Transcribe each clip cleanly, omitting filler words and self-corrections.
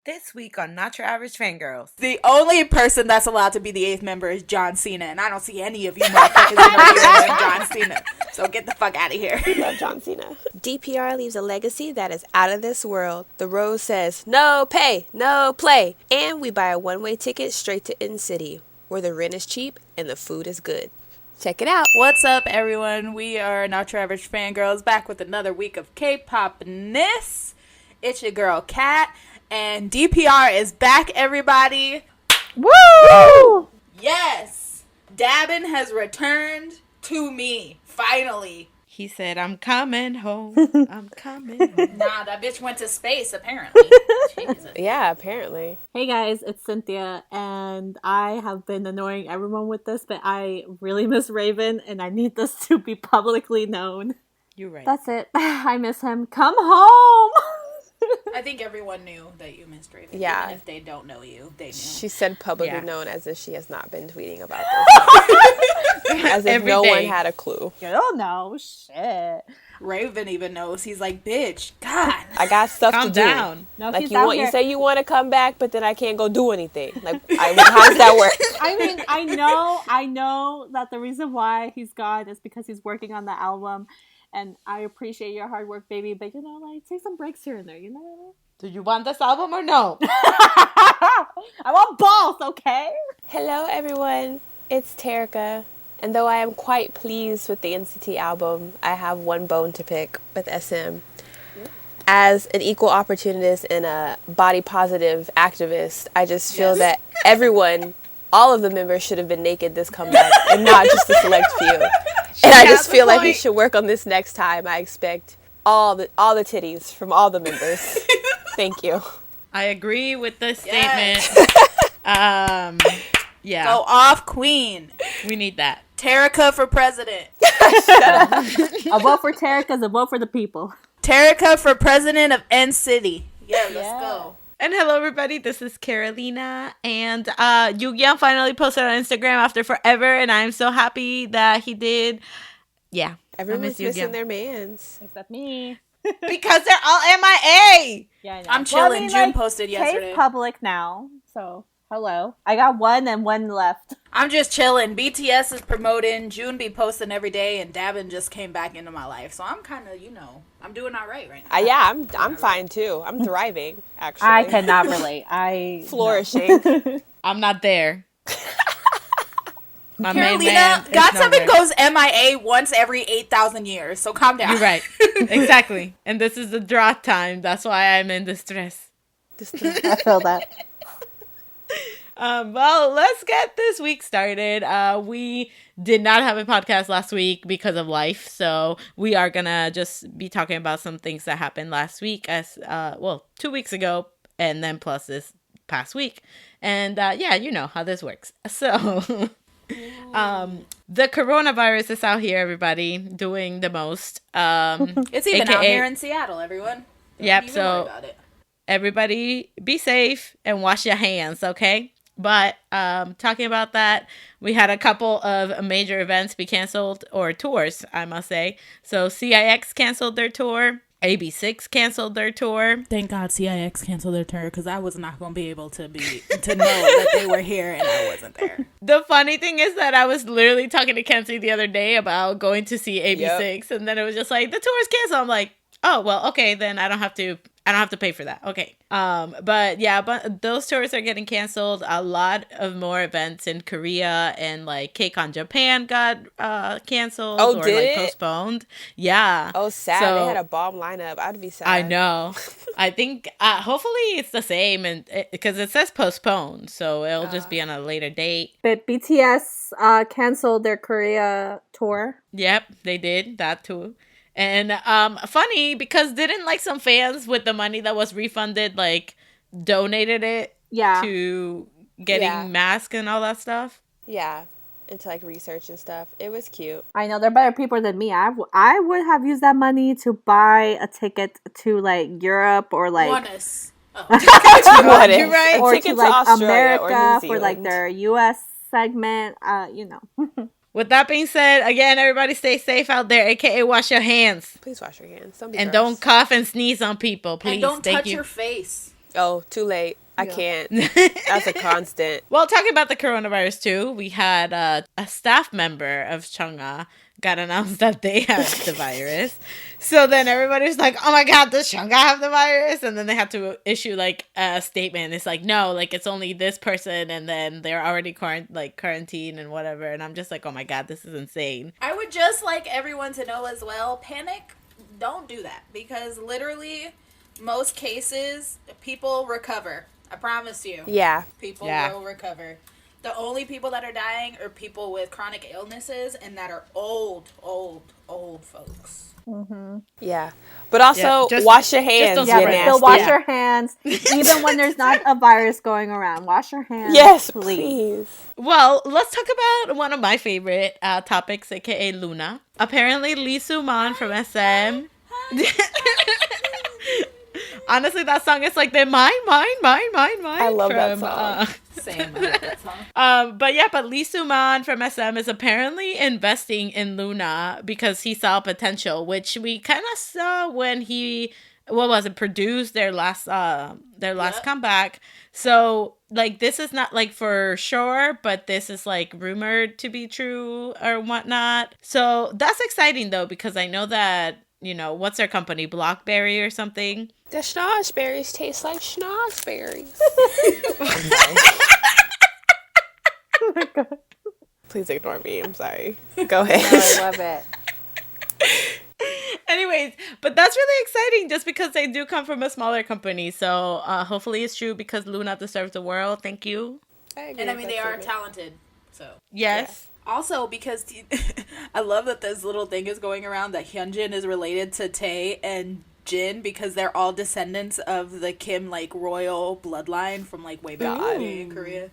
This week on Not Your Average Fangirls. The only person that's allowed to be the 8th member is John Cena, and I don't see any of you motherfuckers know John Cena. So get the fuck out of here. We love John Cena. DPR leaves a legacy that is out of this world. The Rose says, no pay, no play. And we buy a one-way ticket straight to NCITY, where the rent is cheap and the food is good. Check it out. What's up, everyone? We are Not Your Average Fangirls, back with another week of K-pop-ness. It's your girl, Kat. And DPR is back, everybody. Woo! Yes! Dabin has returned to me, finally. He said, I'm coming home. I'm coming home. Nah, that bitch went to space, apparently. Jesus. Yeah, apparently. Hey guys, it's Cynthia, and I have been annoying everyone with this, but I really miss Raven, and I need this to be publicly known. You're right. That's it. I miss him. Come home! I think everyone knew that you missed Raven. Yeah. Even if they don't know you, they knew. She said publicly Yeah. known as if she has not been tweeting about this. As if Every no day. one had a clue. You don't know. Shit. Raven even knows. He's like, bitch, God. I got stuff Calm to do. down. No, Like he's you out want, here. you say you want to come back, but then I can't go do anything. Like, how does that work? I mean, I know that the reason why he's gone is because he's working on the album, and I appreciate your hard work, baby, but take some breaks here and there, you know? Do you want this album or no? I want both, okay? Hello, everyone. It's Terica. And though I am quite pleased with the NCT album, I have one bone to pick with SM. As an equal opportunist and a body positive activist, I just feel that everyone, all of the members should have been naked this comeback and not just a select few. And I just feel like we should work on this next time. I expect all the titties from all the members. Thank you. I agree with this Yes. statement. Yeah. Go off, queen. We need that. Terica for president. A vote for Tarek is a vote for the people. Terica for president of NCITY. Yeah, let's go. And hello, everybody. This is Carolina. And Yoongyang finally posted on Instagram after forever. And I'm so happy that he did. Yeah. Everyone's I miss missing Yoongyang. their mans. Except me. Because they're all MIA. Yeah, I know. I'm chilling. June posted yesterday. Kay's public now, so hello. I got one and one left. I'm just chilling. BTS is promoting. June be posting every day, and Dabin just came back into my life. So I'm kind of, I'm doing all right now. Yeah, I'm fine too. I'm thriving, actually. I cannot relate. Flourishing. I'm not there. My main Carolina, man is God not 7 there. goes MIA once every 8,000 years. So calm down. You're right. Exactly. And this is the drought time. That's why I'm in distress. I feel that. Well, let's get this week started. We did not have a podcast last week because of life, so we are gonna just be talking about some things that happened last week, 2 weeks ago, and then plus this past week. And yeah, you know how this works. So, the coronavirus is out here, everybody, doing the most. It's even AKA out here in Seattle, everyone. Don't Yep, even so- worry about it. Everybody be safe and wash your hands, okay? But talking about that, we had a couple of major events be canceled, or tours, I must say. So CIX canceled their tour. AB6 canceled their tour. Thank God CIX canceled their tour, because I was not going to be able to know that they were here and I wasn't there. The funny thing is that I was literally talking to Kenzie the other day about going to see AB6, and then it was just like, the tour is canceled. I'm like, oh, well, okay, then I don't have to pay for that. Okay. But yeah, but those tours are getting canceled. A lot of more events in Korea and like KCON Japan got canceled or did like it? postponed. Yeah. Oh, sad. So- They had a bomb lineup. I'd be sad. I know. I think hopefully it's the same, and because it says postponed, so it'll just be on a later date. But BTS canceled their Korea tour. Yep, they did that too. And funny because didn't like some fans with the money that was refunded like donated it Yeah. to getting masks and all that stuff? Yeah. Into like research and stuff. It was cute. I know they're better people than me. I would have used that money to buy a ticket to like Europe or like Oneness. What You're right. or Ticket to like Australia or America New for like Zealand. their US segment. With that being said, again, everybody stay safe out there, aka wash your hands. Please wash your hands. Don't be And gross. don't cough and sneeze on people, please. And don't Thank touch you. your face. Oh, too late. I can't. That's a constant. Well, talking about the coronavirus too, we had a staff member of Chungha got announced that they had the virus. So then everybody was like, oh my God, does Chungha have the virus? And then they had to issue like a statement. It's like, no, like it's only this person and then they're already quarantined and whatever. And I'm just like, oh my God, this is insane. I would just like everyone to know as well, panic, don't do that. Because literally, most cases, people recover. I promise you. Yeah. People will recover. The only people that are dying are people with chronic illnesses and that are old folks. Mm-hmm. Yeah. But also, wash your hands. Yeah, but still wash your hands. Even when there's not a virus going around. Wash your hands. Yes, please. Well, let's talk about one of my favorite topics, aka Luna. Apparently, Lee Soo-man from SM. Honestly, that song is like the mine. I love that song. Same, I love that song. But Lee Soo-man from SM is apparently investing in Luna because he saw potential, which we kind of saw when he, produced their last comeback. So like this is not like for sure, but this is like rumored to be true or whatnot. So that's exciting though, because I know that, you know, what's their company, Blockberry or something? The schnozberries taste like schnozberries. Oh my God. Please ignore me. I'm sorry. Go ahead. I love it. Anyways, but that's really exciting just because they do come from a smaller company. So hopefully it's true because Luna deserves the world. Thank you. And I mean, they are talented. So yes. Also, because I love that this little thing is going around that Hyunjin is related to Tae and Jin because they're all descendants of the Kim like royal bloodline from like way back in Korea.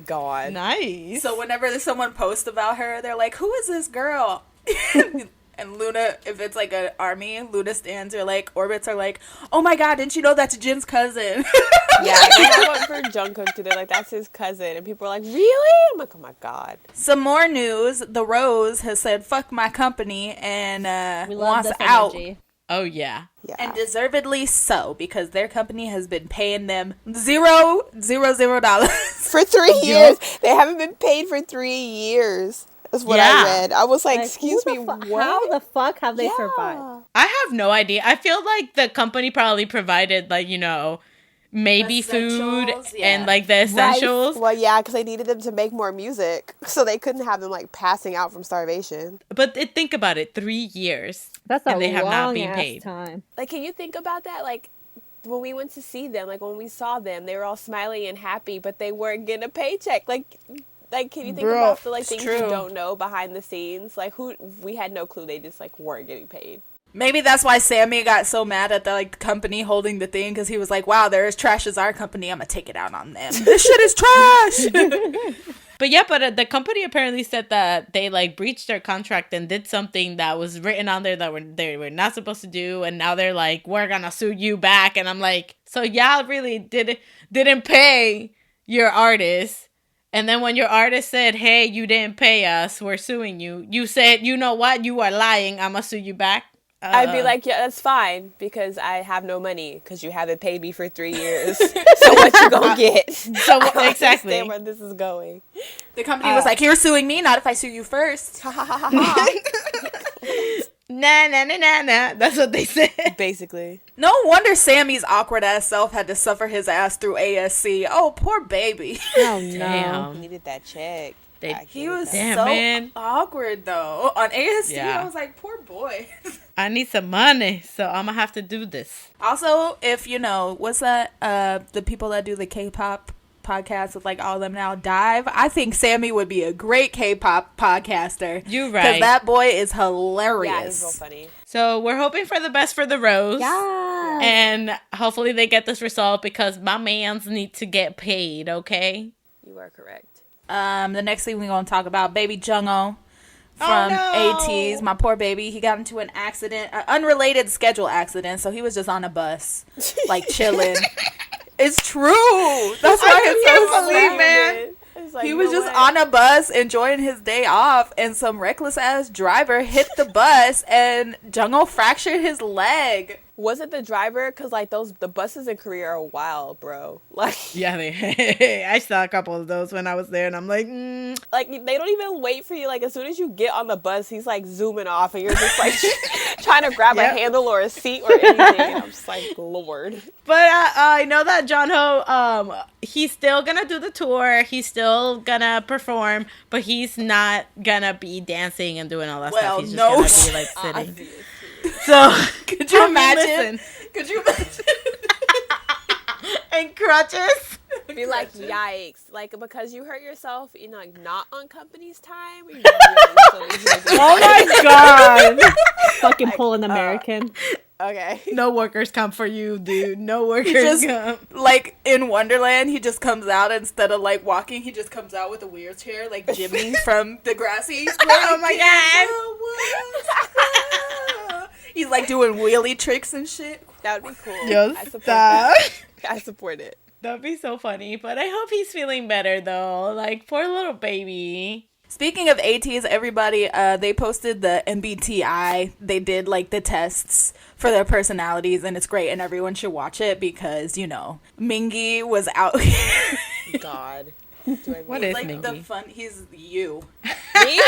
God. Nice. So whenever someone posts about her, they're like, "Who is this girl?" And Luna, if it's like an army, Luna stands or like orbits are like, "Oh my God, didn't you know that's Jin's cousin?" Yeah, they have one for Jungkook too. They're like, "That's his cousin," and people are like, "Really?" I'm like, "Oh my God." Some more news: The Rose has said, "Fuck my company," and We love wants this out. energy. Oh yeah. Yeah. And deservedly so, because their company has been paying them $0 For 3 years. They haven't been paid for 3 years. That's what I read. I was like, excuse me, what? How the fuck have they survived? I have no idea. I feel like the company probably provided like, you know, maybe food and like the essentials. Well, yeah, because they needed them to make more music. So they couldn't have them like passing out from starvation. But think about it, 3 years. That's a and they have not been long-ass paid. time. Like, can you think about that? Like, when we went to see them, like when we saw them, they were all smiling and happy, but they weren't getting a paycheck. Like can you think about the like things you don't know behind the scenes? Like we had no clue. They just like weren't getting paid. Maybe that's why Sammy got so mad at the like company holding the thing, because he was like, "Wow, they're as trash as our company. I'm gonna take it out on them. This shit is trash." But yeah, the company apparently said that they like breached their contract and did something that was written on there that they were not supposed to do, and now they're like, "We're gonna sue you back." And I'm like, so y'all really didn't pay your artist. And then when your artist said, "Hey, you didn't pay us, we're suing you," you said, "You know what? You are lying. I'm gonna sue you back." I'd be like, yeah, that's fine, because I have no money, because you haven't paid me for 3 years. So what you gonna get? So I don't exactly understand where this is going. The company was like, "You're suing me, not if I sue you first." Nah. That's what they said. Basically. No wonder Sammy's awkward ass self had to suffer his ass through ASC. Oh, poor baby. Oh no. Damn. Needed that check. He was Damn, so man. awkward though. On ASC, Yeah. I was like, poor boy. I need some money, so I'm gonna have to do this. Also, if you know, what's that? The people that do the K-pop podcast with like all of them now, Dive. I think Sammy would be a great K-pop podcaster. You're right. Because that boy is hilarious. Yeah, he's real funny. So we're hoping for the best for the Rose. Yeah. And hopefully they get this result because my mans need to get paid, okay? You are correct. The next thing we're going to talk about, baby Jungho from Oh, no. ATEEZ. My poor baby. He got into an accident, an unrelated schedule accident. So he was just on a bus, like chilling. It's true. That's why it's so sweet, man. Like, He was just on a bus enjoying his day off, and some reckless ass driver hit the bus, and Jungho fractured his leg. Was it the driver? Because, like, the buses in Korea are wild, bro. Like, Yeah, I saw a couple of those when I was there, and I'm like, like, they don't even wait for you. Like, as soon as you get on the bus, he's, like, zooming off, and you're just, like, trying to grab a handle or a seat or anything. And I'm just like, Lord. But I know that John Ho, he's still gonna do the tour. He's still gonna perform, but he's not gonna be dancing and doing all that stuff. He's just gonna be, like, sitting. So, could you imagine? Could you imagine? And crutches. Be like, yikes. Like, because you hurt yourself, you know, like, not on company's time. Oh my god. Fucking pulling American. Okay. No workers come for you, dude. No workers come. Like, in Wonderland, he just comes out, instead of, like, walking, he just comes out with a wheelchair, like Jimmy from Degrassi. Oh my god. He's, like, doing wheelie tricks and shit. That would be cool. Yo, I support stop. that. I support it. That'd be so funny. But I hope he's feeling better, though. Like, poor little baby. Speaking of ATs, everybody, they posted the MBTI. They did, like, the tests for their personalities, and it's great, and everyone should watch it because, you know, Mingy was out here. God. What is like Mingy? the fun. He's you. Me?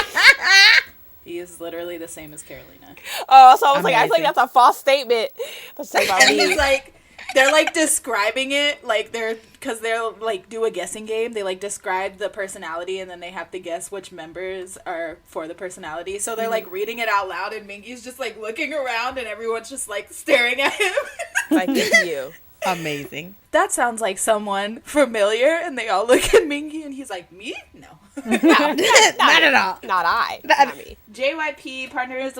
He is literally the same as Carolina. Oh, so I was like, I feel like Amazing. that's a false statement. Let's talk about And me. he's like, they're like describing it, like because they're like do a guessing game. They like describe the personality, and then they have to guess which members are for the personality. So they're like reading it out loud, and Mingy's just like looking around, and everyone's just like staring at him. Like, it's you. Amazing. That sounds like someone familiar, and they all look at Mingy, and he's like, me? No. Not at all. Not I. Not me. JYP partners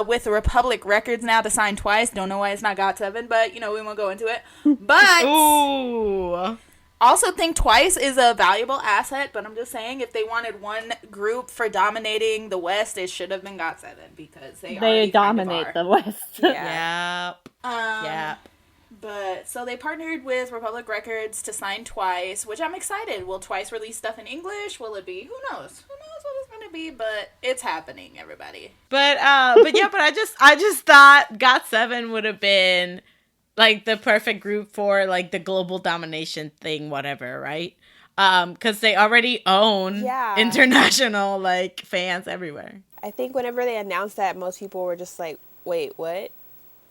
with Republic Records now to sign Twice. Don't know why it's not GOT7, but, you know, we won't go into it. But Ooh. also think Twice is a valuable asset, but I'm just saying if they wanted one group for dominating the West, it should have been GOT7 because they already dominate kind of the West. Yeah. Yep. are. But so they partnered with Republic Records to sign Twice, which I'm excited. Will Twice release stuff in English? Will it be? Who knows? Who knows what it's gonna be? But it's happening, everybody. But I just thought GOT7 would have been like the perfect group for like the global domination thing, whatever, right? Because they already own international like fans everywhere. I think whenever they announced that, most people were just like, wait, what?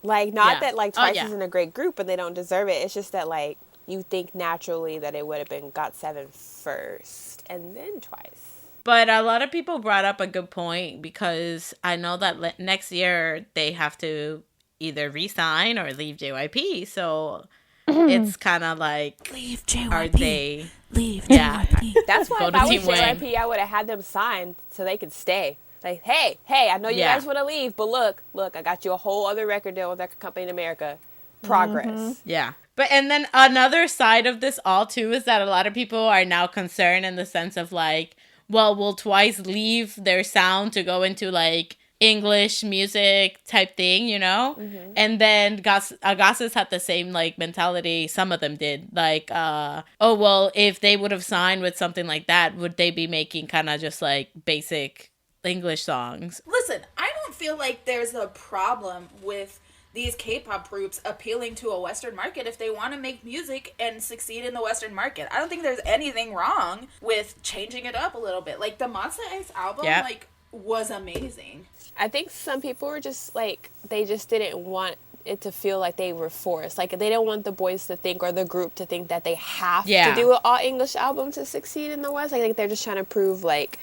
Like, not that, like, Twice isn't a great group and they don't deserve it. It's just that, like, you think naturally that it would have been GOT7 first and then Twice. But a lot of people brought up a good point because I know that next year they have to either re-sign or leave JYP. So it's kind of like, leave JYP. Are they... Leave JYP. That's why Go if to I was Team Wayne. JYP, I would have had them signed so they could stay. Like, hey, I know you guys want to leave, but look, I got you a whole other record deal with that company in America. Progress. Mm-hmm. Yeah. But, and then another side of this all, too, is that a lot of people are now concerned in the sense of, like, well, will Twice leave their sound to go into, like, English music type thing, you know? Mm-hmm. And then Agassiz had the same, like, mentality. Some of them did. Like, oh, well, if they would have signed with something like that, would they be making kind of just, like, basic English songs? Listen, I don't feel like there's a problem with these K-pop groups appealing to a Western market if they want to make music and succeed in the Western market. I don't think there's anything wrong with changing it up a little bit. Like, the Monsta X album, like, was amazing. I think some people were just, like, they just didn't want it to feel like they were forced. Like, they don't want the boys to think, or the group to think that they have to do an all-English album to succeed in the West. I think they're just trying to prove, like,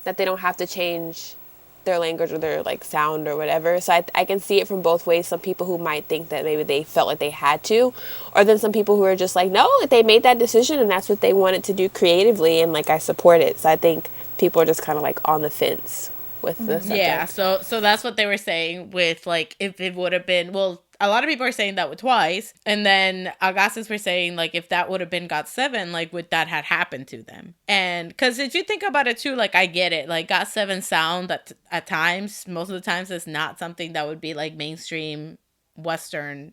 that they don't have to change their language or their, like, sound or whatever. So I can see it from both ways. Some people who might think that maybe they felt like they had to, or then some people who are just like, no, like, they made that decision and that's what they wanted to do creatively, and, like, I support it. So I think people are just kind of, like, on the fence with the subject. Yeah, so that's what they were saying with, like, if it would have been, well, a lot of people are saying that with Twice, and then Agassiz were saying, like, if that would have been GOT7, like, would that had happened to them? And because if you think about it too, like, I get it, like, GOT7 sound at times, most of the times, is not something that would be like mainstream Western,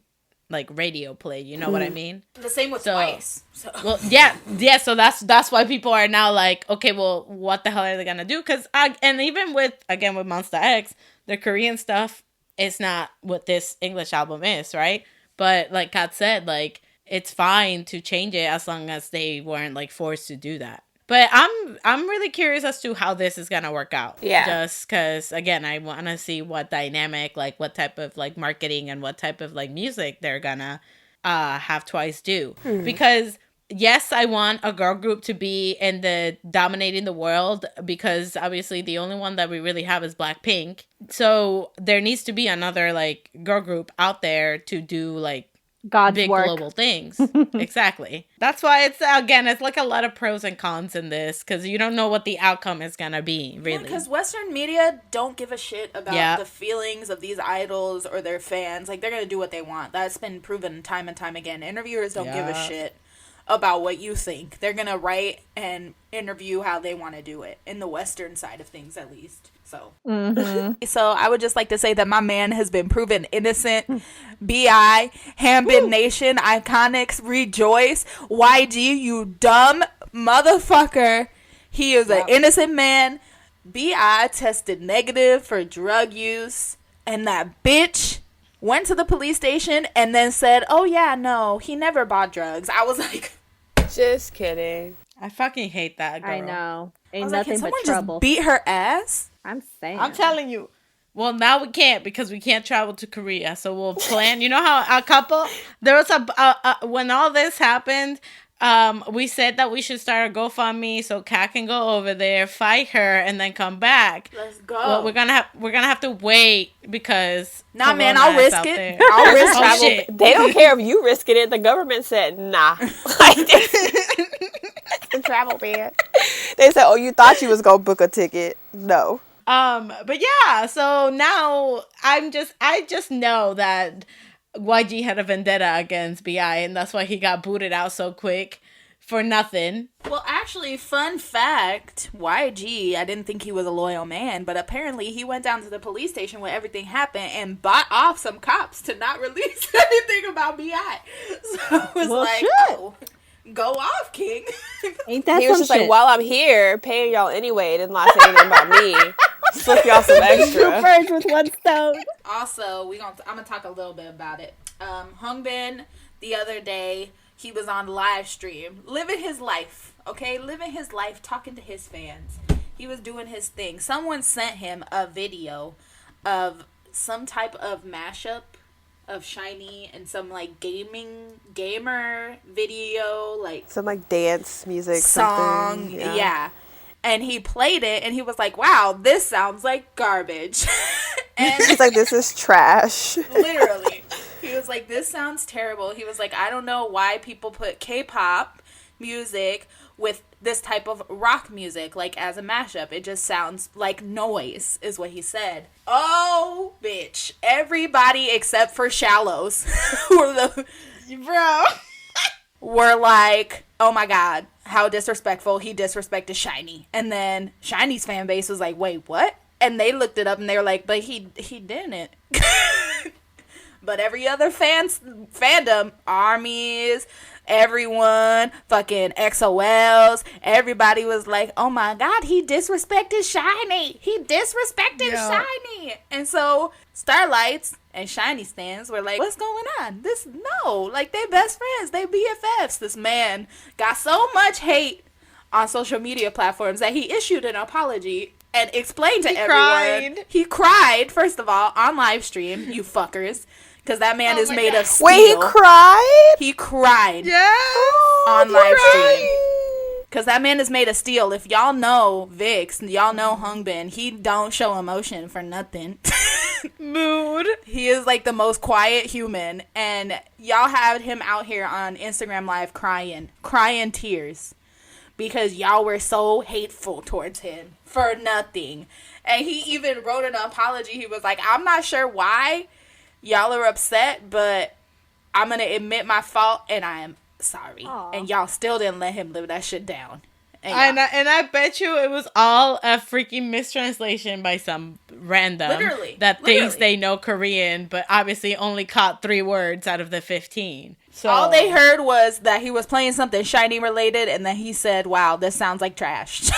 like, radio play, you know what I mean? The same with Twice. So. Well, yeah, so that's why people are now like, okay, well, what the hell are they gonna do? Because and even with Monsta X, the Korean stuff it's not what this English album is, right? But like Kat said, like, it's fine to change it as long as they weren't like forced to do that. But I'm really curious as to how this is gonna work out. Yeah. Just because, again, I want to see what dynamic, like what type of like marketing and what type of like music they're gonna have Twice do. Because yes, I want a girl group to be in the dominating the world, because obviously the only one that we really have is Blackpink. So there needs to be another like girl group out there to do like God's big work. global things. Exactly. That's why it's like a lot of pros and cons in this, because you don't know what the outcome is gonna be, really. Because Western media don't give a shit about the feelings of these idols or their fans. Like, they're gonna do what they want. That's been proven time and time again. Interviewers don't give a shit about what you think. They're gonna write and interview how they want to do it, in the Western side of things, at least. So, so I would just like to say that my man has been proven innocent. B.I., Hambin Nation, Iconics, rejoice. YG, you dumb motherfucker. He is an innocent man. B.I. tested negative for drug use, and that bitch went to the police station and then said, oh yeah, no, he never bought drugs. I was like, just kidding. I fucking hate that girl. I know. I Ain't was like, can nothing but someone trouble. just beat her ass? I'm saying. I'm telling you. Well, now we can't, because we can't travel to Korea. So we'll plan. You know how there was when all this happened, we said that we should start a GoFundMe so Kat can go over there, fight her, and then come back. Let's go. Well, we're gonna have to wait, because nah, man, Corona I'll is risk out it. there. I'll risk Oh, travel. shit. They don't care if you risking it. The government said, nah. Like, the travel ban. They said, oh, you thought you was going to book a ticket. No. But yeah, so now I just know that YG had a vendetta against BI, and that's why he got booted out so quick for nothing. Well, actually, fun fact, YG, I didn't think he was a loyal man, but apparently he went down to the police station when everything happened and bought off some cops to not release anything about BI. So it was oh, go off, King. Ain't that He some was just shit? like, while I'm here, paying y'all anyway, didn't lie to anything about me. Slip y'all some Two extra. birds with one stone. Also, I'm gonna talk a little bit about it. Hungbin, the other day, he was on live stream, living his life, okay? Living his life, talking to his fans. He was doing his thing. Someone sent him a video of some type of mashup of SHINee and some, like, gamer video, like... Some, like, dance music song, something. Yeah. And he played it, and he was like, wow, this sounds like garbage. And He's like, this is trash. literally. He was like, this sounds terrible. He was like, I don't know why people put K-pop music with this type of rock music, like, as a mashup. It just sounds like noise, is what he said. Oh, bitch. Everybody except for Shallows were like, oh my god, how disrespectful. He disrespected SHINee. And then SHINee's fan base was like, wait, what? And they looked it up and they were like, but he didn't. But every other fandom, armies, everyone, fucking XOLs, everybody was like, oh my god, he disrespected SHINee. He disrespected SHINee. And so Starlights and SHINee stands were like, what's going on? Like, they best friends. They BFFs. This man got so much hate on social media platforms that he issued an apology and explained to everyone. He cried, first of all, on live stream, you fuckers. Because that man is made of steel. Wait, he cried? He cried. Yes. On live stream. Because that man is made of steel. If y'all know Vix, y'all know Hungbin, he don't show emotion for nothing. Mood. He is like the most quiet human. And y'all had him out here on Instagram Live crying tears. Because y'all were so hateful towards him for nothing. And he even wrote an apology. He was like, I'm not sure why y'all are upset, but I'm going to admit my fault, and I am sorry. Aww. And y'all still didn't let him live that shit down. And I bet you it was all a freaking mistranslation by some random that thinks they know Korean, but obviously only caught 3 words out of the 15. So all they heard was that he was playing something SHINee related, and then he said, wow, this sounds like trash.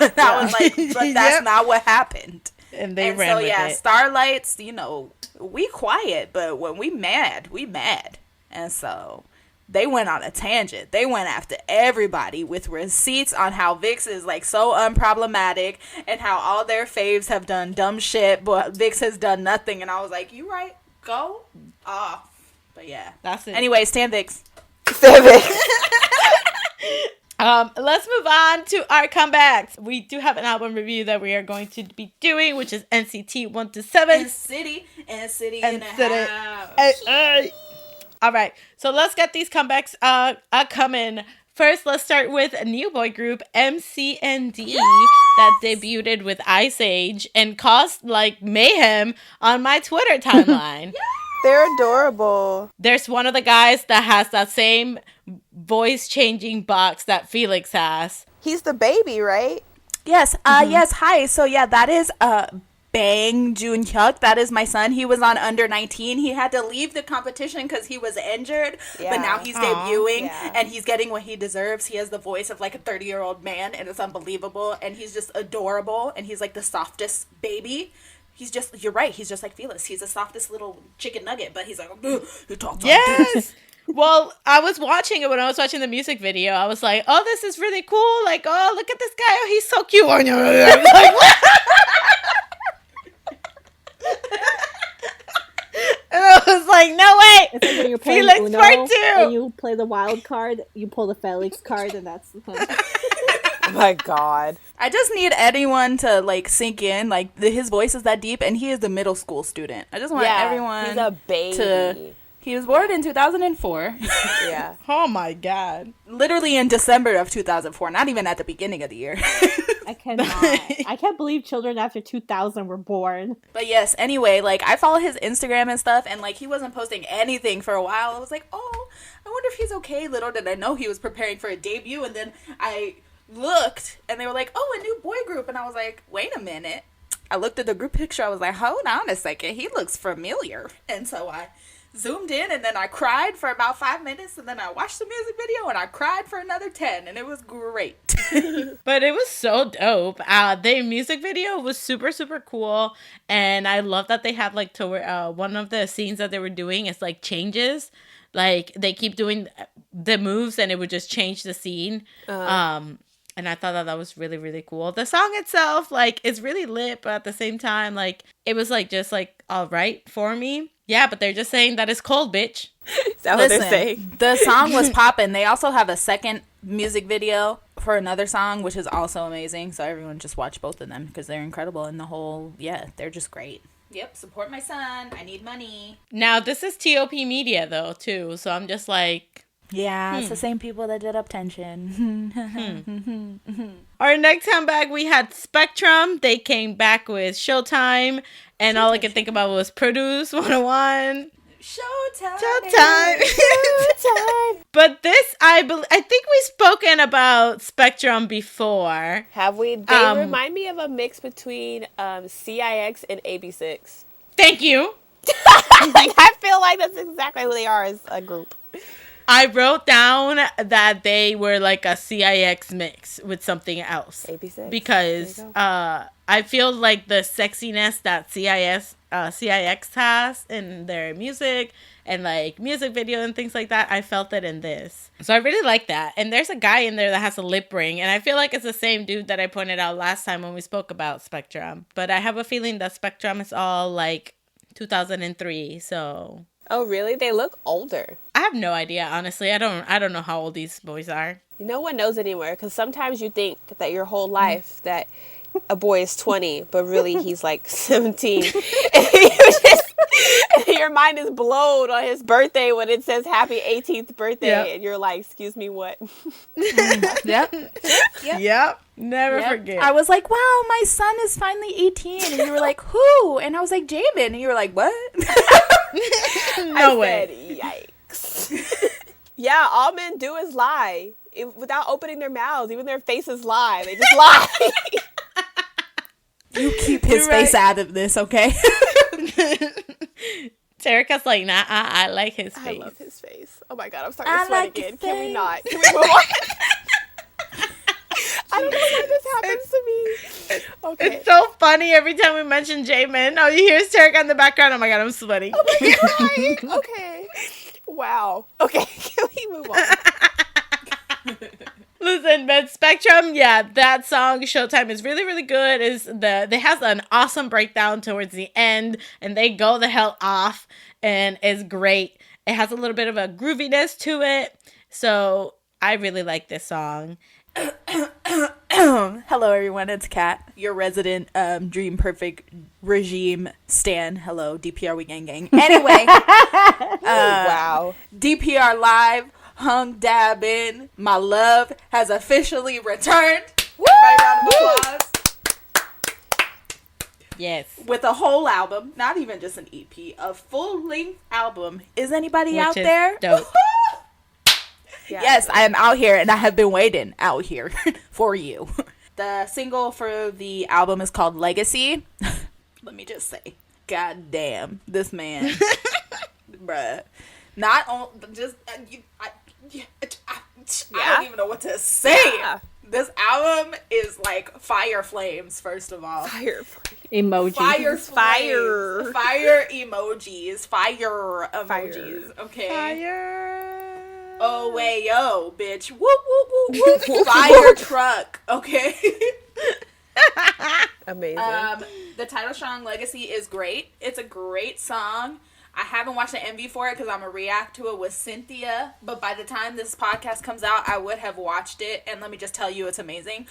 I was like, but that's not what happened. And they And ran so with yeah, it. Starlights, you know, we quiet, but when we mad, we mad. And so they went on a tangent. They went after everybody with receipts on how Vix is like so unproblematic and how all their faves have done dumb shit, but Vix has done nothing. And I was like, you right, go off. But yeah. That's it. Anyway, Stan Vix. Civic. Let's move on to our comebacks. We do have an album review that we are going to be doing, which is NCT 1 to 7. NCITY and a NCITY. half. All right, so let's get these comebacks coming. First, let's start with a new boy group, MCND, that debuted with Ice Age and caused like mayhem on my Twitter timeline. They're adorable. There's one of the guys that has that same voice changing box that Felix has. He's the baby, right? Yes, yes, hi. So yeah, that is Bang Joon-hyuk. That is my son. He was on Under 19. He had to leave the competition because he was injured, but now he's debuting and he's getting what he deserves. He has the voice of like a 30-year-old man, and it's unbelievable, and he's just adorable, and he's like the softest baby. He's just, you're right, he's just like Felix. He's the softest little chicken nugget, but he's like, he talks like this. Well, I was watching it when I was watching the music video. I was like, oh, this is really cool. Like, oh, look at this guy. Oh, he's so cute. I was like, what? And I was like, no way. It's like when you're playing Felix Uno part 2. and you play the wild card, you pull the Felix card, and that's the fun. Oh my god. I just need anyone to like sink in. Like his voice is that deep, and he is a middle school student. I just want everyone. He's a baby. He was born in 2004. Yeah. Oh my god. Literally in December of 2004. Not even at the beginning of the year. I cannot. I can't believe children after 2000 were born. But yes, anyway, like I follow his Instagram and stuff, and like he wasn't posting anything for a while. I was like, oh, I wonder if he's okay. Little did I know he was preparing for a debut, and then I looked, and they were like, oh, a new boy group, and I was like, wait a minute. I looked at the group picture. I was like, hold on a second, he looks familiar. And so I zoomed in, and then I cried for about 5 minutes, and then I watched the music video, and I cried for another 10, and it was great. But it was so dope. The music video was super, super cool, and I love that they have like one of the scenes that they were doing is like changes. Like they keep doing the moves, and it would just change the scene. And I thought that was really, really cool. The song itself, like, it's really lit, but at the same time, like, it was like just like all right for me. Yeah, but they're just saying that it's cold, bitch. Is that what they're saying? The song was popping. They also have a second music video for another song, which is also amazing. So everyone just watch both of them because they're incredible. And the whole, they're just great. Yep, support my son. I need money. Now, this is TOP Media, though, too. So I'm just like... Yeah, it's the same people that did Up Tension. Our next comeback, we had Spectrum. They came back with Showtime. And all I could think about was Produce 101. Showtime. But this, I think we've spoken about Spectrum before. Have we? They remind me of a mix between CIX and AB6. Thank you. Like, I feel like that's exactly who they are as a group. I wrote down that they were like a CIX mix with something else. AB6. Because I feel like the sexiness that CIX has in their music and like music video and things like that, I felt it in this. So I really like that. And there's a guy in there that has a lip ring, and I feel like it's the same dude that I pointed out last time when we spoke about Spectrum. But I have a feeling that Spectrum is all like 2003, so... Oh, really? They look older. I have no idea, honestly. I don't know how old these boys are. No one knows anymore, because sometimes you think that your whole life that a boy is 20, but really he's like 17. And your mind is blown on his birthday when it says happy 18th birthday, and you're like, excuse me, what? Yep. Never forget. I was like, wow, my son is finally 18. And you were like, who? And I was like, Jamin. And you were like, what? No way. Said, yikes. Yeah, all men do is lie. Without opening their mouths, even their faces lie. They just lie. You keep his face out of this, okay? Terrica's like, nah, I like his face. I love his face. Oh my god, I'm starting to sweat like again. Can we not? Can we move on? I don't know why this happens to me. Okay. It's so funny every time we mention Jamin. Oh, you hear Terika in the background. Oh my god, I'm sweating. Oh my god. Okay. Wow. Okay, can we move on? Listen, but Spectrum, yeah, that song Showtime is really, really good. They has an awesome breakdown towards the end, and they go the hell off, and it's great. It has a little bit of a grooviness to it, so I really like this song. Hello, everyone. It's Kat, your resident Dream Perfect regime stan. Hello, DPR We Gang Gang. Anyway, Wow. DPR Live, hung dab in. My love has officially returned. Everybody, round of applause. Yes. With a whole album, not even just an EP, a full-length album. Is anybody Which out is there? dope. Yeah. Yes, I am out here, and I have been waiting out here for you. The single for the album is called Legacy. Let me just say, god damn, this man, bruh. Not on, just I don't even know what to say. Yeah. This album is like fire flames. First of all, Fire. Emoji. fire, Fire. flames, fire emojis, fire emojis. Okay. Fire. Oh way yo, bitch! Whoop whoop whoop whoop! Fire truck. Okay. Amazing. The title song Legacy is great. It's a great song. I haven't watched the MV for it because I'm gonna react to it with Cynthia. But by the time this podcast comes out, I would have watched it. And let me just tell you, it's amazing.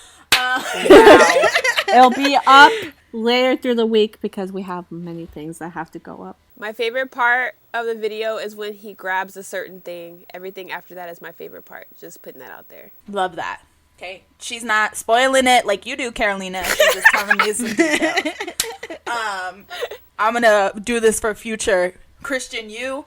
It'll be up later through the week because we have many things that have to go up. My favorite part of the video is when he grabs a certain thing. Everything after that is my favorite part. Just putting that out there. Love that. Okay, she's not spoiling it like you do, Carolina. She's just telling me some details. I'm gonna do this for future Christian you.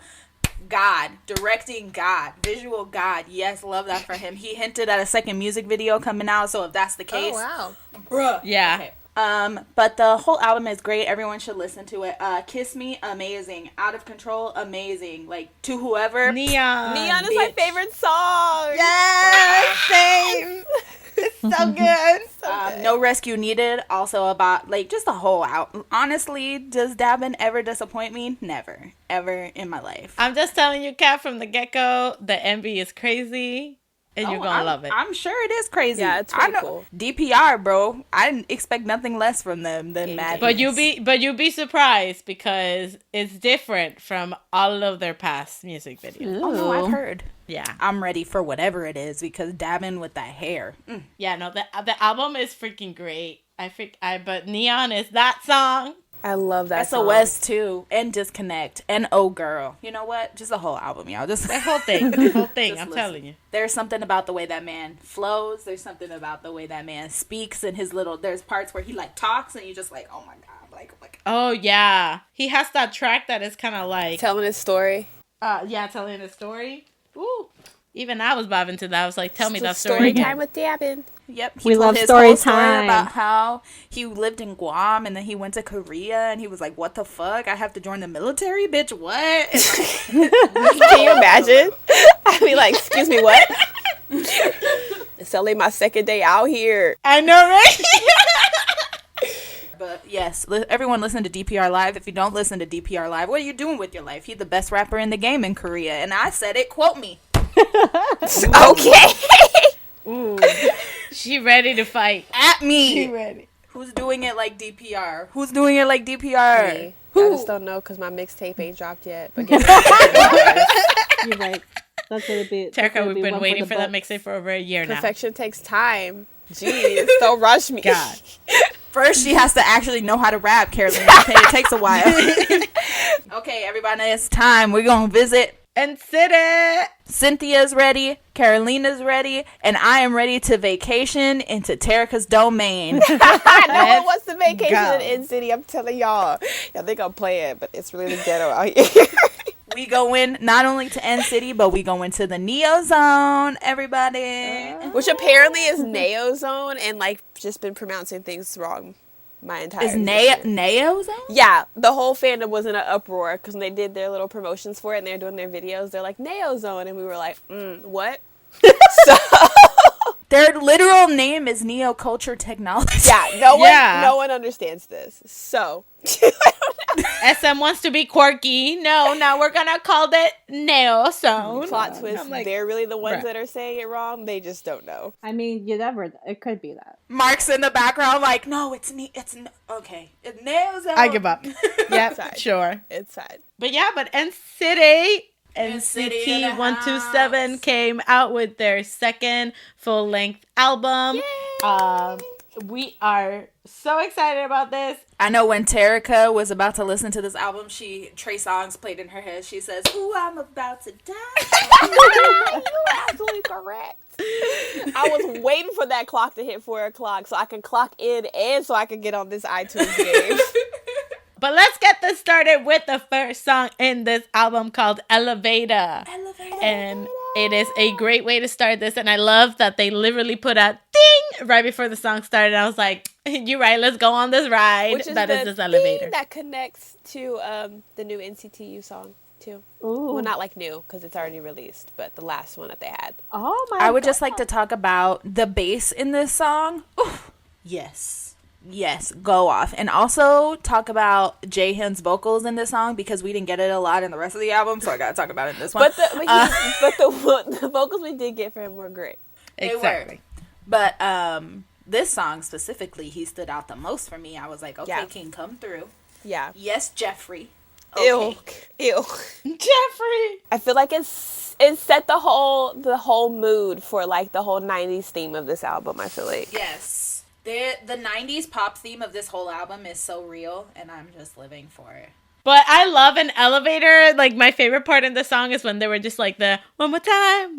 God, directing God, visual God. Yes, love that for him. He hinted at a second music video coming out, so if that's the case, bruh. Yeah. Okay. But the whole album is great. Everyone should listen to it. Kiss Me, amazing. Out of Control, amazing. Like, To Whoever. Neon. Neon is my favorite song. Yes, same. It's so good. No Rescue Needed, also about, like, just the whole out. Honestly, does Dabin ever disappoint me? Never. Ever in my life. I'm just telling you, Kat, from the get-go, the envy is crazy, and you're gonna love it. I'm sure it is crazy. Yeah, it's I pretty know. cool. DPR, bro. I didn't expect nothing less from them than madness. But you'll be surprised because it's different from all of their past music videos. Oh, no, I've heard. Yeah. I'm ready for whatever it is because Dabin with that hair. Yeah, no, the album is freaking great. But Neon is that song. I love that song. SOS too, and Disconnect, and Oh Girl. You know what? Just the whole album, y'all. Just The whole thing. The whole thing. Just I'm listen. telling you. There's something about the way that man flows. There's something about the way that man speaks and his little. There's parts where he like talks, and you just like, oh my god, like. Oh yeah, he has that track that is kind of like Telling his story. telling a story. Ooh, even I was vibing to that. I was like, tell me that story Story again. time with Dabin. Yep. We told love his story whole story time. about how he lived in Guam and then he went to Korea and he was like, what the fuck? I have to join the military, bitch. What? Can you imagine? I'd be like, excuse me, what? It's only my second day out here. I know, right? But yes, everyone listen to DPR Live. If you don't listen to DPR Live, what are you doing with your life? He's the best rapper in the game in Korea. And I said it, quote me. Okay. Ooh, she ready to fight. At me. She ready. Who's doing it like DPR? Who's doing it like DPR? Me. I Who? just don't know because my mixtape ain't dropped yet. But You're right. That's gonna be. Terika, we've been waiting for that mixtape for over a year now. perfection takes time. Jeez, don't rush me. God. First, she has to actually know how to rap, Carolina. Okay, it takes a while. Okay, everybody, it's time. We're going to visit. NCITY. Cynthia's ready, Carolina's ready, and I am ready to vacation into Terika's domain. I know what's the vacation go. in NCITY. I'm telling y'all. Y'all think I'm playing, but it's really the ghetto out here. We go in not only to NCITY, but we go into the Neo Zone, everybody. Which apparently is Neo Zone, and like just been pronouncing things wrong my entire Is existence. Neo Zone? Yeah, the whole fandom was in an uproar because when they did their little promotions for it and they're doing their videos, they're like Neo Zone, and we were like, what? So They're literal name is Neo Culture Technology. Yeah, no one understands this. So SM wants to be quirky. No, now we're gonna call it Neo Zone. Plot twist, like, they're really the ones bruh. that are saying it wrong. They just don't know. I mean, it could be that. Mark's in the background like, no, it's okay. It's Neo Zone. I give up. Yep, Fine. Sure. It's fine. But yeah, but NCITY NCITY in the NCT 127 house. came out with their second full-length album. We are so excited about this. I know when Terica was about to listen to this album, Trey Songz played in her head. She says, "Ooh, I'm about to die." You're absolutely correct. I was waiting for that clock to hit 4 o'clock so I can clock in and so I can get on this iTunes game. But let's get this started with the first song in this album called Elevator. And it is a great way to start this. And I love that they literally put a ding right before the song started. I was like, you're right, let's go on this ride. Which is that the is this elevator. thing that connects to the new NCTU song, too. Ooh. Well, not like new, because it's already released, but the last one that they had. Oh my! I would just like to talk about the bass in this song. Oof. Yes, go off. And also talk about Jaehyun's vocals in this song because we didn't get it a lot in the rest of the album, so I gotta talk about it in this one. But the vocals we did get for him were great. Exactly. But this song specifically, he stood out the most for me. I was like, okay, Yeah. King, come through. Yeah. Yes, Jeffrey. Okay. Ew. Jeffrey. I feel like it set the whole mood for like the whole 90s theme of this album, I feel like. Yes. The 90s pop theme of this whole album is so real, and I'm just living for it. But I love an elevator. Like, my favorite part in the song is when they were just like the one more time.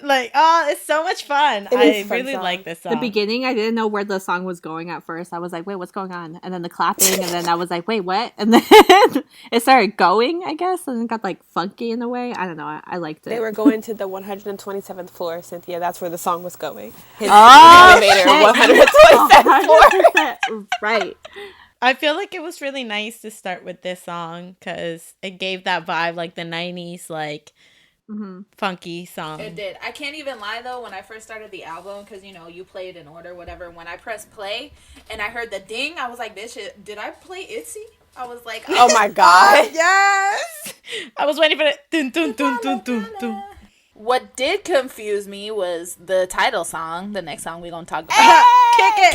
Like, oh, it's so much fun. It I is a fun really song. like this song. The beginning, I didn't know where the song was going at first. I was like, wait, what's going on? And then the clapping, and then I was like, wait, what? And then it started going, I guess, and it got like funky in a way. I don't know. I liked it. They were going to the 127th floor, Cynthia. That's where the song was going. His Oh, elevator, 127th floor. 100%. Right. I feel like it was really nice to start with this song because it gave that vibe, like the 90s, like funky song. It did. I can't even lie, though, when I first started the album, because, you know, you play it in order, whatever. When I pressed play and I heard the ding, I was like, bitch, did I play Itzy? I was like, Oh my god. Yes! I was waiting for it. Dun, dun, dun, dun, dun, dun. What did confuse me was the title song, the next song we're going to talk about.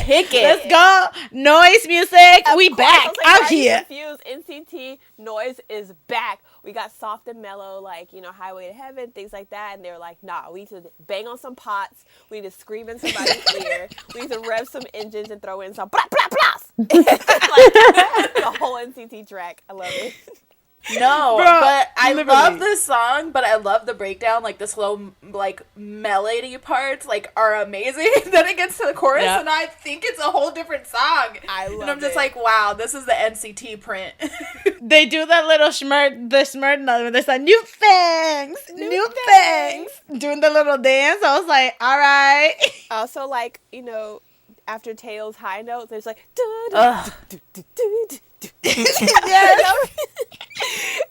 Kick it. Let's go. Noise music. We Of course, back I was like, out why are you here. confused? NCT Noise is back. We got soft and mellow, like, you know, Highway to Heaven, things like that. And they were like, nah, we need to bang on some pots. We need to scream in somebody's ear. We need to rev some engines and throw in some blah, blah, blah. Like, the whole NCT track. I love it. No, Bro, but I literally. love this song, but I love the breakdown, like the slow, like, melody parts, like, are amazing. Then it gets to the chorus, Yeah. and I think it's a whole different song. I And love I'm just it. like, wow, this is the NCT print. They do that little smirk, there's like, new fangs, new fangs. Doing the little dance. I was like, all right. Also, like, you know, after Taeil's high note, there's like, Ugh. Yes.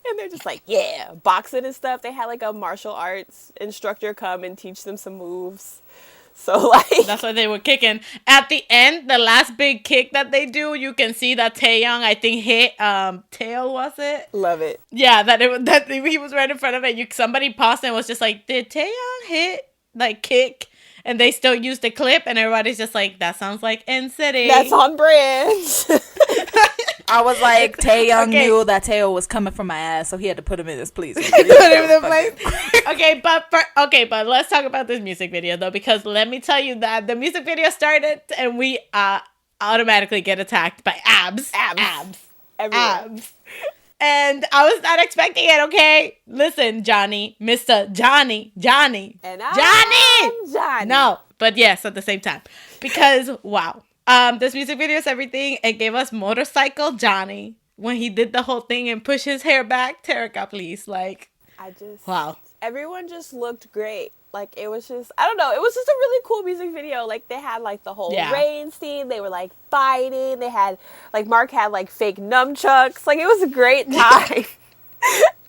and they're just like, yeah, boxing and stuff. They had like a martial arts instructor come and teach them some moves. So like, That's why they were kicking. At the end, the last big kick that they do, you can see that Taeyong, I think, hit Tail, was it? love it. Yeah, that he was right in front of it. Somebody paused and was just like, did Taeyong hit, like, kick? And they still used the clip, and everybody's just like, that sounds like NCITY. That's on brand. I was like, Taeyong Okay. knew that Taeyong was coming from my ass, so he had to put him in his place. Put him in the place. Okay, but let's talk about this music video though, because let me tell you that the music video started and we automatically get attacked by abs. Everywhere. And I was not expecting it, okay? Listen, Johnny, Mr. Johnny. And Johnny. No, but yes, at the same time. Because, wow. This music video is everything. It gave us Motorcycle Johnny when he did the whole thing and pushed his hair back. Terica, please. Like, wow. Everyone just looked great. Like, it was just, I don't know, it was just a really cool music video. Like, they had, like, the whole rain scene. They were, like, fighting. They had, like, Mark had, like, fake nunchucks. Like, it was a great time.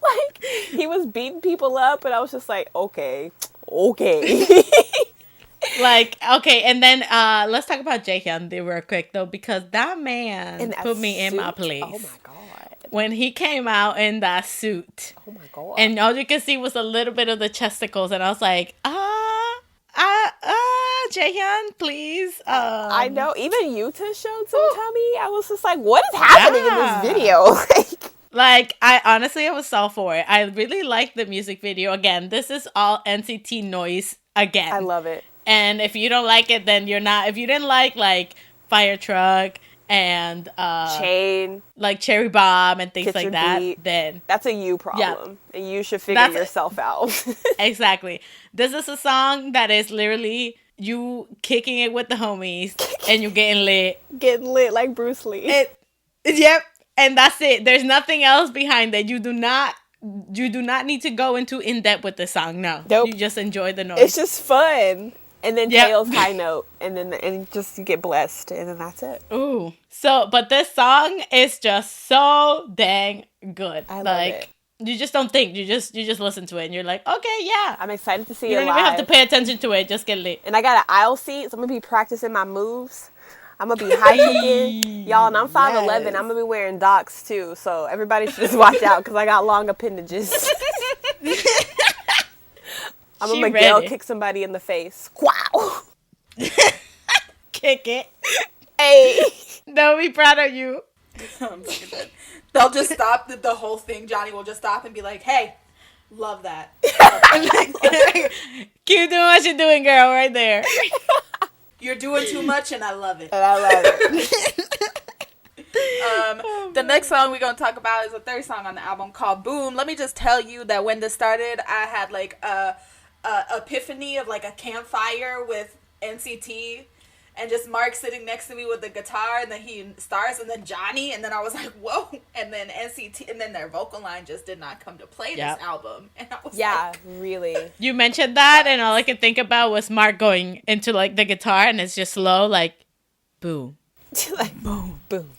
Like, he was beating people up, and I was just like, okay. Like, okay, and then let's talk about Jaehyun real quick though, because that man put me in my place. Oh my god. When he came out in that suit. Oh my god. And all you could see was a little bit of the chesticles, and I was like, Jaehyun, please. I know. Even Yuta showed some tummy. I was just like, what is happening in this video? Like, I was all for it. I really liked the music video. Again, this is all NCT noise again. I love it. And if you don't like it, then you're not. If you didn't like Fire Truck and Chain, like Cherry Bomb and things Kiss like Your that, Beat, then that's a you problem. Yeah. And you should figure yourself out. Exactly. This is a song that is literally you kicking it with the homies and you getting lit. Getting lit like Bruce Lee. Yep. And that's it. There's nothing else behind it. You do not need to go into in depth with the song. No. Nope. You just enjoy the noise. It's just fun. And then Tails high note, and just you get blessed, and then that's it. Ooh. So, but this song is just so dang good. I love it. You just don't think. You just listen to it, and you're like, okay, yeah. I'm excited to see you it live. You don't even have to pay attention to it. Just get lit. And I got an aisle seat, so I'm gonna be practicing my moves. I'm gonna be high kicking, y'all, and I'm 5'11". I'm gonna be wearing Docs too, so everybody should just watch out because I got long appendages. I'm a Miguel kick somebody in the face. Wow. Kick it. Hey. They'll be proud of you. They'll just stop the whole thing. Johnny will just stop and be like, hey, love that. Keep doing what you're doing, girl, right there. You're doing too much and I love it. And I love it. The next song we're going to talk about is the third song on the album called Boom. Let me just tell you that when this started, I had like a epiphany of like a campfire with NCT and just Mark sitting next to me with the guitar, and then he starts, and then Johnny, and then I was like, whoa, and then NCT, and then their vocal line just did not come to play this album, and I was like, really. You mentioned that, and all I could think about was Mark going into like the guitar, and it's just slow, like, boom. Like, boom, boom.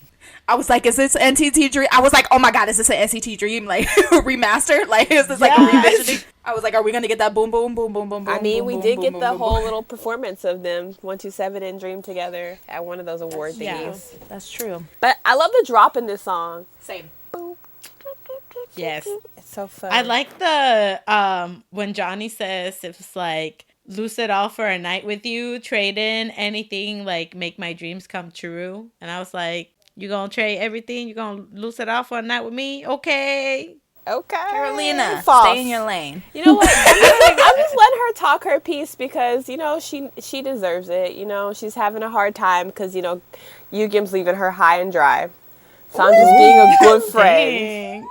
I was like, is this NCT Dream? I was like, oh my god, is this an NCT Dream, like, remastered? Like, is this like a revisioning? I was like, are we gonna get that boom, boom, boom, boom, boom, boom? I mean, boom, we boom, did boom, get boom, the boom, whole boom. little performance of them, 127 and Dream together at one of those award thingies. That's true. But I love the drop in this song. Same. Boom. Yes. It's so fun. I like the, when Johnny says, it's like, lose it all for a night with you, trade in anything, like, make my dreams come true. And I was like, you gonna trade everything? You gonna lose it all for a night with me? Okay. Carolina, False. stay in your lane. You know what? I'm just letting her talk her piece because, you know, she deserves it. You know, she's having a hard time because, you know, Yugim's leaving her high and dry. So I'm just being a good friend. Dang.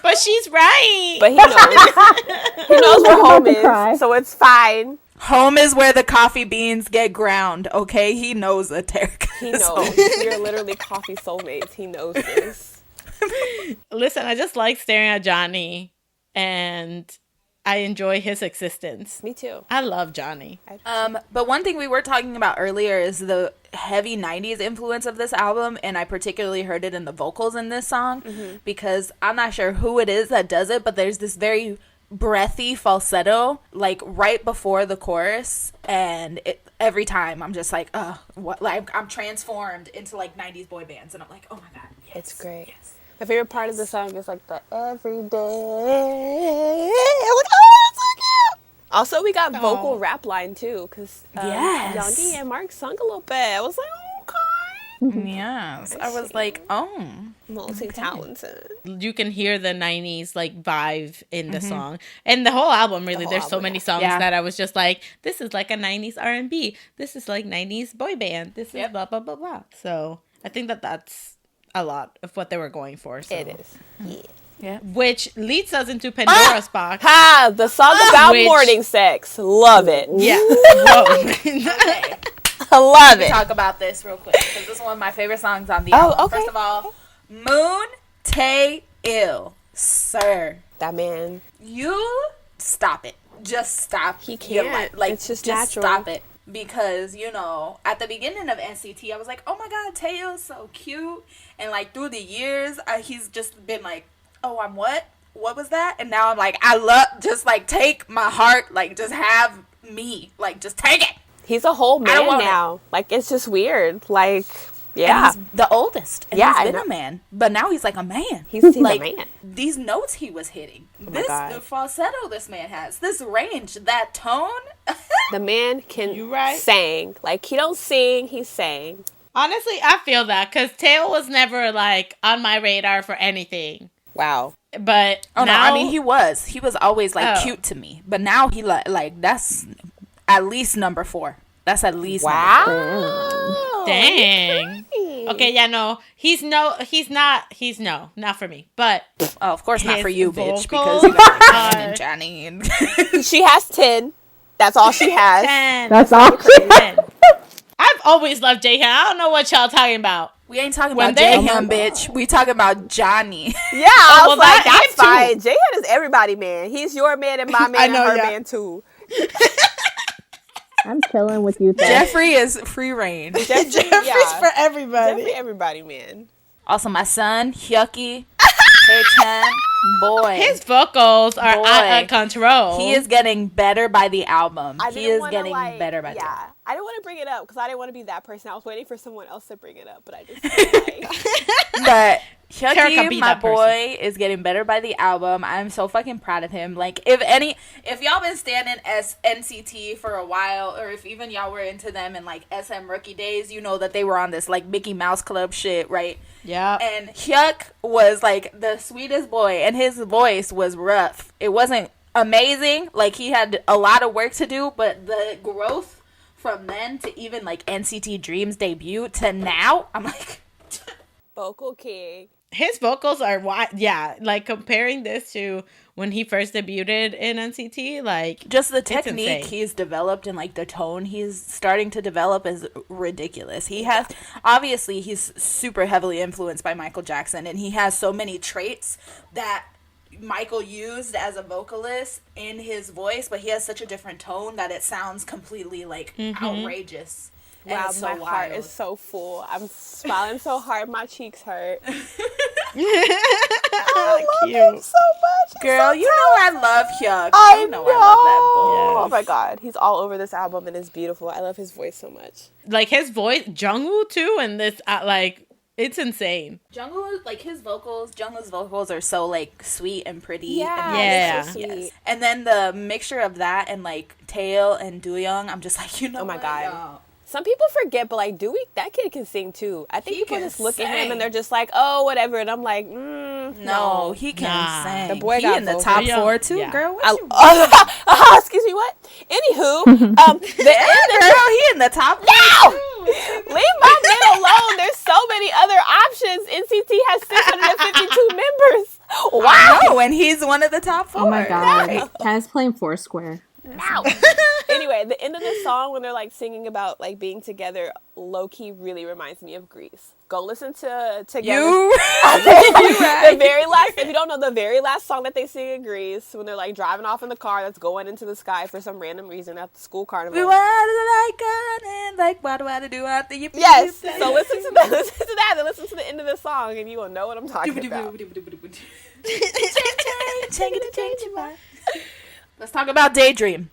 But she's right. But he knows. He knows where home is, so it's fine. Home is where the coffee beans get ground, okay? He knows that Terika. He knows. We're literally coffee soulmates. He knows this. Listen, I just like staring at Johnny, and I enjoy his existence. Me too. I love Johnny. But one thing we were talking about earlier is the heavy 90s influence of this album, and I particularly heard it in the vocals in this song, because I'm not sure who it is that does it, but there's this very breathy falsetto like right before the chorus, and every time I'm just like, oh, what, like I'm transformed into like 90s boy bands, and I'm like, oh my god, yes, It's great. yes. My favorite part of the song is like the every day. I'm like, oh, that's so cute. Also, we got vocal rap line too, because Yes. Youngie and Mark sung a little bit. I was like, okay. Yes, I was like, oh, Multi-talented. You can hear the 90s like vibe in the song, and the whole album really. There's so many songs that I was just like, this is like a 90s R&B, this is like 90s boy band, this is blah blah blah blah. So I think that's a lot of what they were going for. So. It is. yeah. Which leads us into Pandora's box. Ha! The song about morning sex. Love it. Yeah. Okay. I love Let me it. talk about this real quick, because this is one of my favorite songs on the album. okay. First of all, Moon Tae-il, sir, That man. you stop it. Just stop. He your can't. life. Like, It's just just natural. stop it. Because, you know, at the beginning of NCT, I was like, oh my god, Taeil's so cute. And like through the years, he's just been like, oh, I'm what? What was that? And now I'm like, I love, just like take my heart, like just have me, like just take it. He's a whole man now. Like, it's just weird. Like, yeah. And he's the oldest. And Yeah, he's I been know. a man. But now he's like a man. He's like, a man. These notes he was hitting. my God. Falsetto this man has. This range, that tone. The man can You right. sing. Like, he don't sing, he sang. Honestly, I feel that because Tail was never like on my radar for anything. Wow. But Oh now, no, I mean he was always like Oh. cute to me, but now he like that's at least number 4. That's at least number Wow. dang. Okay, yeah, no, not for me. But 4. Oh, of course not his for you, bitch, because vocals you got like, are- Ken and Johnny and She has 10. That's all she has. 10. That's all. 10. I've always loved Jaehyun. I don't know what y'all talking about. we ain't talking When about they- Jaehyun, bitch. We talking about Johnny. Yeah, I was well, like, that that's him fine. Jaehyun is everybody, man. He's your man and my man I know, and her yeah. man, too. I'm chilling with you. Jeffrey is free reign. Jeffrey's for everybody. Jeffrey, everybody, man. Also, my son Hyuki, Tae-chan, boy, His vocals are Boy. out of control. he is getting better by the album. I He didn't is wanna, getting like, better by the album. Yeah, I didn't want to bring it up because I didn't want to be that person. I was waiting for someone else to bring it up, but I just feel like... But Terika be Hyuki, my that person. boy, is getting better by the album. I'm so fucking proud of him. Like, if y'all been standing as NCT for a while, or if even y'all were into them in like SM rookie days, you know that they were on this like Mickey Mouse Club shit, right? Yeah. And Hyuk was like the sweetest boy, and his voice was rough. It wasn't amazing. Like, he had a lot of work to do, but the growth from then to even like NCT Dream's debut to now, I'm like, Vocal king. His vocals are like comparing this to when he first debuted in NCT, like just the insane. technique he's developed and like the tone he's starting to develop is ridiculous. He has, obviously he's super heavily influenced by Michael Jackson, and he has so many traits that Michael used as a vocalist in his voice, but he has such a different tone that it sounds completely like outrageous. And Wow, it's so my heart wild. is so full. I'm smiling so hard, my cheeks hurt. I love him so much. He's Girl, so you know I love Hyuk. I You know. I love that boy. Oh my God, he's all over this album and it's beautiful. I love his voice so much. like his voice, Jungwoo too, and this like it's insane. Jungwoo, like Jungwoo's vocals are so like sweet and pretty. Yeah, Yeah. they're so sweet. Yes. And then the mixture of that and like Tae and Dooyoung, I'm just like, you know Oh my what, God. y'all? Some people forget, but like Dewey, that kid can sing too. I think He people can just look at him sing. and they're just like, oh, whatever. And I'm like, No, he can Nah. sing. The boy he got in the vocals. top Yeah. 4 too, Yeah. girl. What you Excuse me, what? Anywho, the end girl, he in the top 4. No! Leave my man alone. There's so many other options. NCT has 652 members. Wow. No, and he's one of the top 4. Oh my god. Right. Kai's playing Foursquare. Now. Anyway, the end of this song when they're like singing about like being together, low key really reminds me of Grease. Go listen to Together. You The very last, if you don't know, the very last song that they sing in Grease when they're like driving off in the car that's going into the sky for some random reason at the school carnival. We want like gun like what do I do? I think you Yes. So listen to that. Listen to that. And listen to the end of the song, and you will know what I'm talking about. Let's talk about Daydream.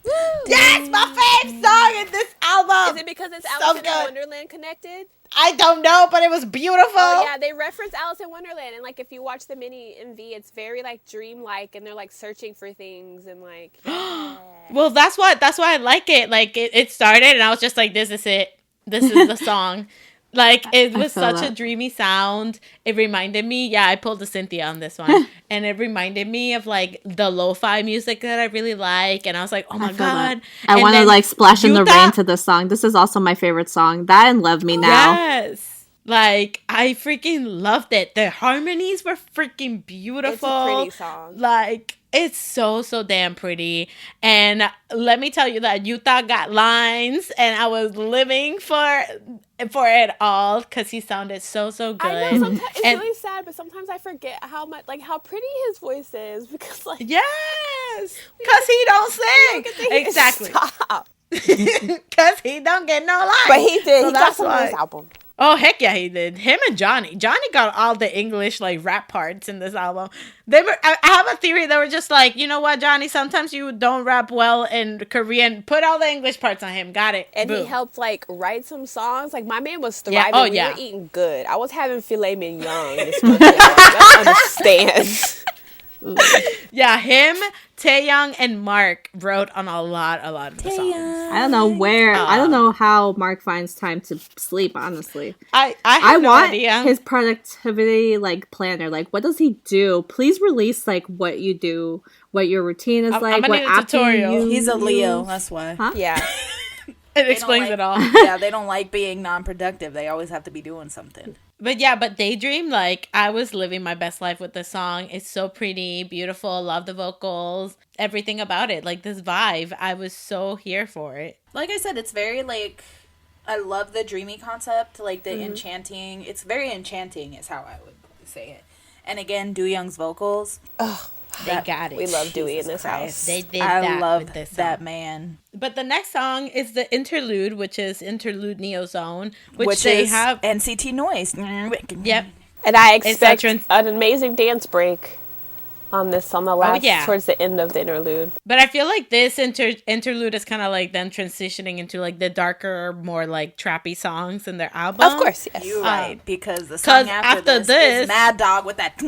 Yes, my favorite song in this album. Is it because it's So Alice in good. Wonderland connected? I don't know, but it was beautiful. Oh yeah, they reference Alice in Wonderland, and like if you watch the mini MV, it's very like dreamlike, and they're like searching for things and like. Well, that's why I like it. Like it started, and I was just like, "This is it. This is the song." Like it was feel such that. a dreamy sound. It reminded me. Yeah, I pulled a Cynthia on this one, and it reminded me of like the lo-fi music that I really like. And I was like, "Oh my feel that. god!" I And want to then like splash in the Yuta- rain to this song. This is also my favorite song. That and Love Me Now. Yes. Like I freaking loved it. The harmonies were freaking beautiful. It's a pretty song. Like it's so damn pretty. And let me tell you that Yuta got lines, and I was living for it all because he sounded so good. I know sometimes it's And- really sad, but sometimes I forget how much like how pretty his voice is because like Yes, because he don't sing. Exactly. Stop. Because he don't get no lines. But he did. So He got that's some on this why. album. Oh, heck yeah, he did. Him and Johnny. Johnny got all the English, like, rap parts in this album. I have a theory. They were just like, you know what, Johnny? Sometimes you don't rap well in Korean. Put all the English parts on him. Got it. And Boom. he helped, like, write some songs. Like, my man was thriving. We were eating good. I was having filet mignon this month. Y'all understand. Yeah, him, Taeyoung, and Mark wrote on a lot of the songs. I don't know where. I don't know how Mark finds time to sleep. Honestly, I have no want idea. his productivity like planner. Like, what does he do? Please release like what you do, what your routine is like. I'm gonna what need a app you tutorial. use. He's a Leo, that's why. Huh? Yeah. It explains like, it all. Yeah, they don't like being non-productive. They always have to be doing something. But Daydream, like, I was living my best life with this song. It's so pretty, beautiful, love the vocals, everything about it. Like, this vibe, I was so here for it. Like I said, it's very, like, I love the dreamy concept, like, the enchanting. It's very enchanting is how I would say it. And again, Do Young's vocals. Oh, They got it. we love Dewey in this Christ. house. They did I that love with this that song. man. But the next song is the Interlude, which is Interlude Neo Zone, Which they is have. NCT Noise. Yep. And I It's expect that an amazing dance break on the last, towards the end of the interlude. But I feel like this interlude is kind of like them transitioning into like the darker, more like trappy songs in their album. Of course, yes. You're right, because the song after this is Mad Dog with that.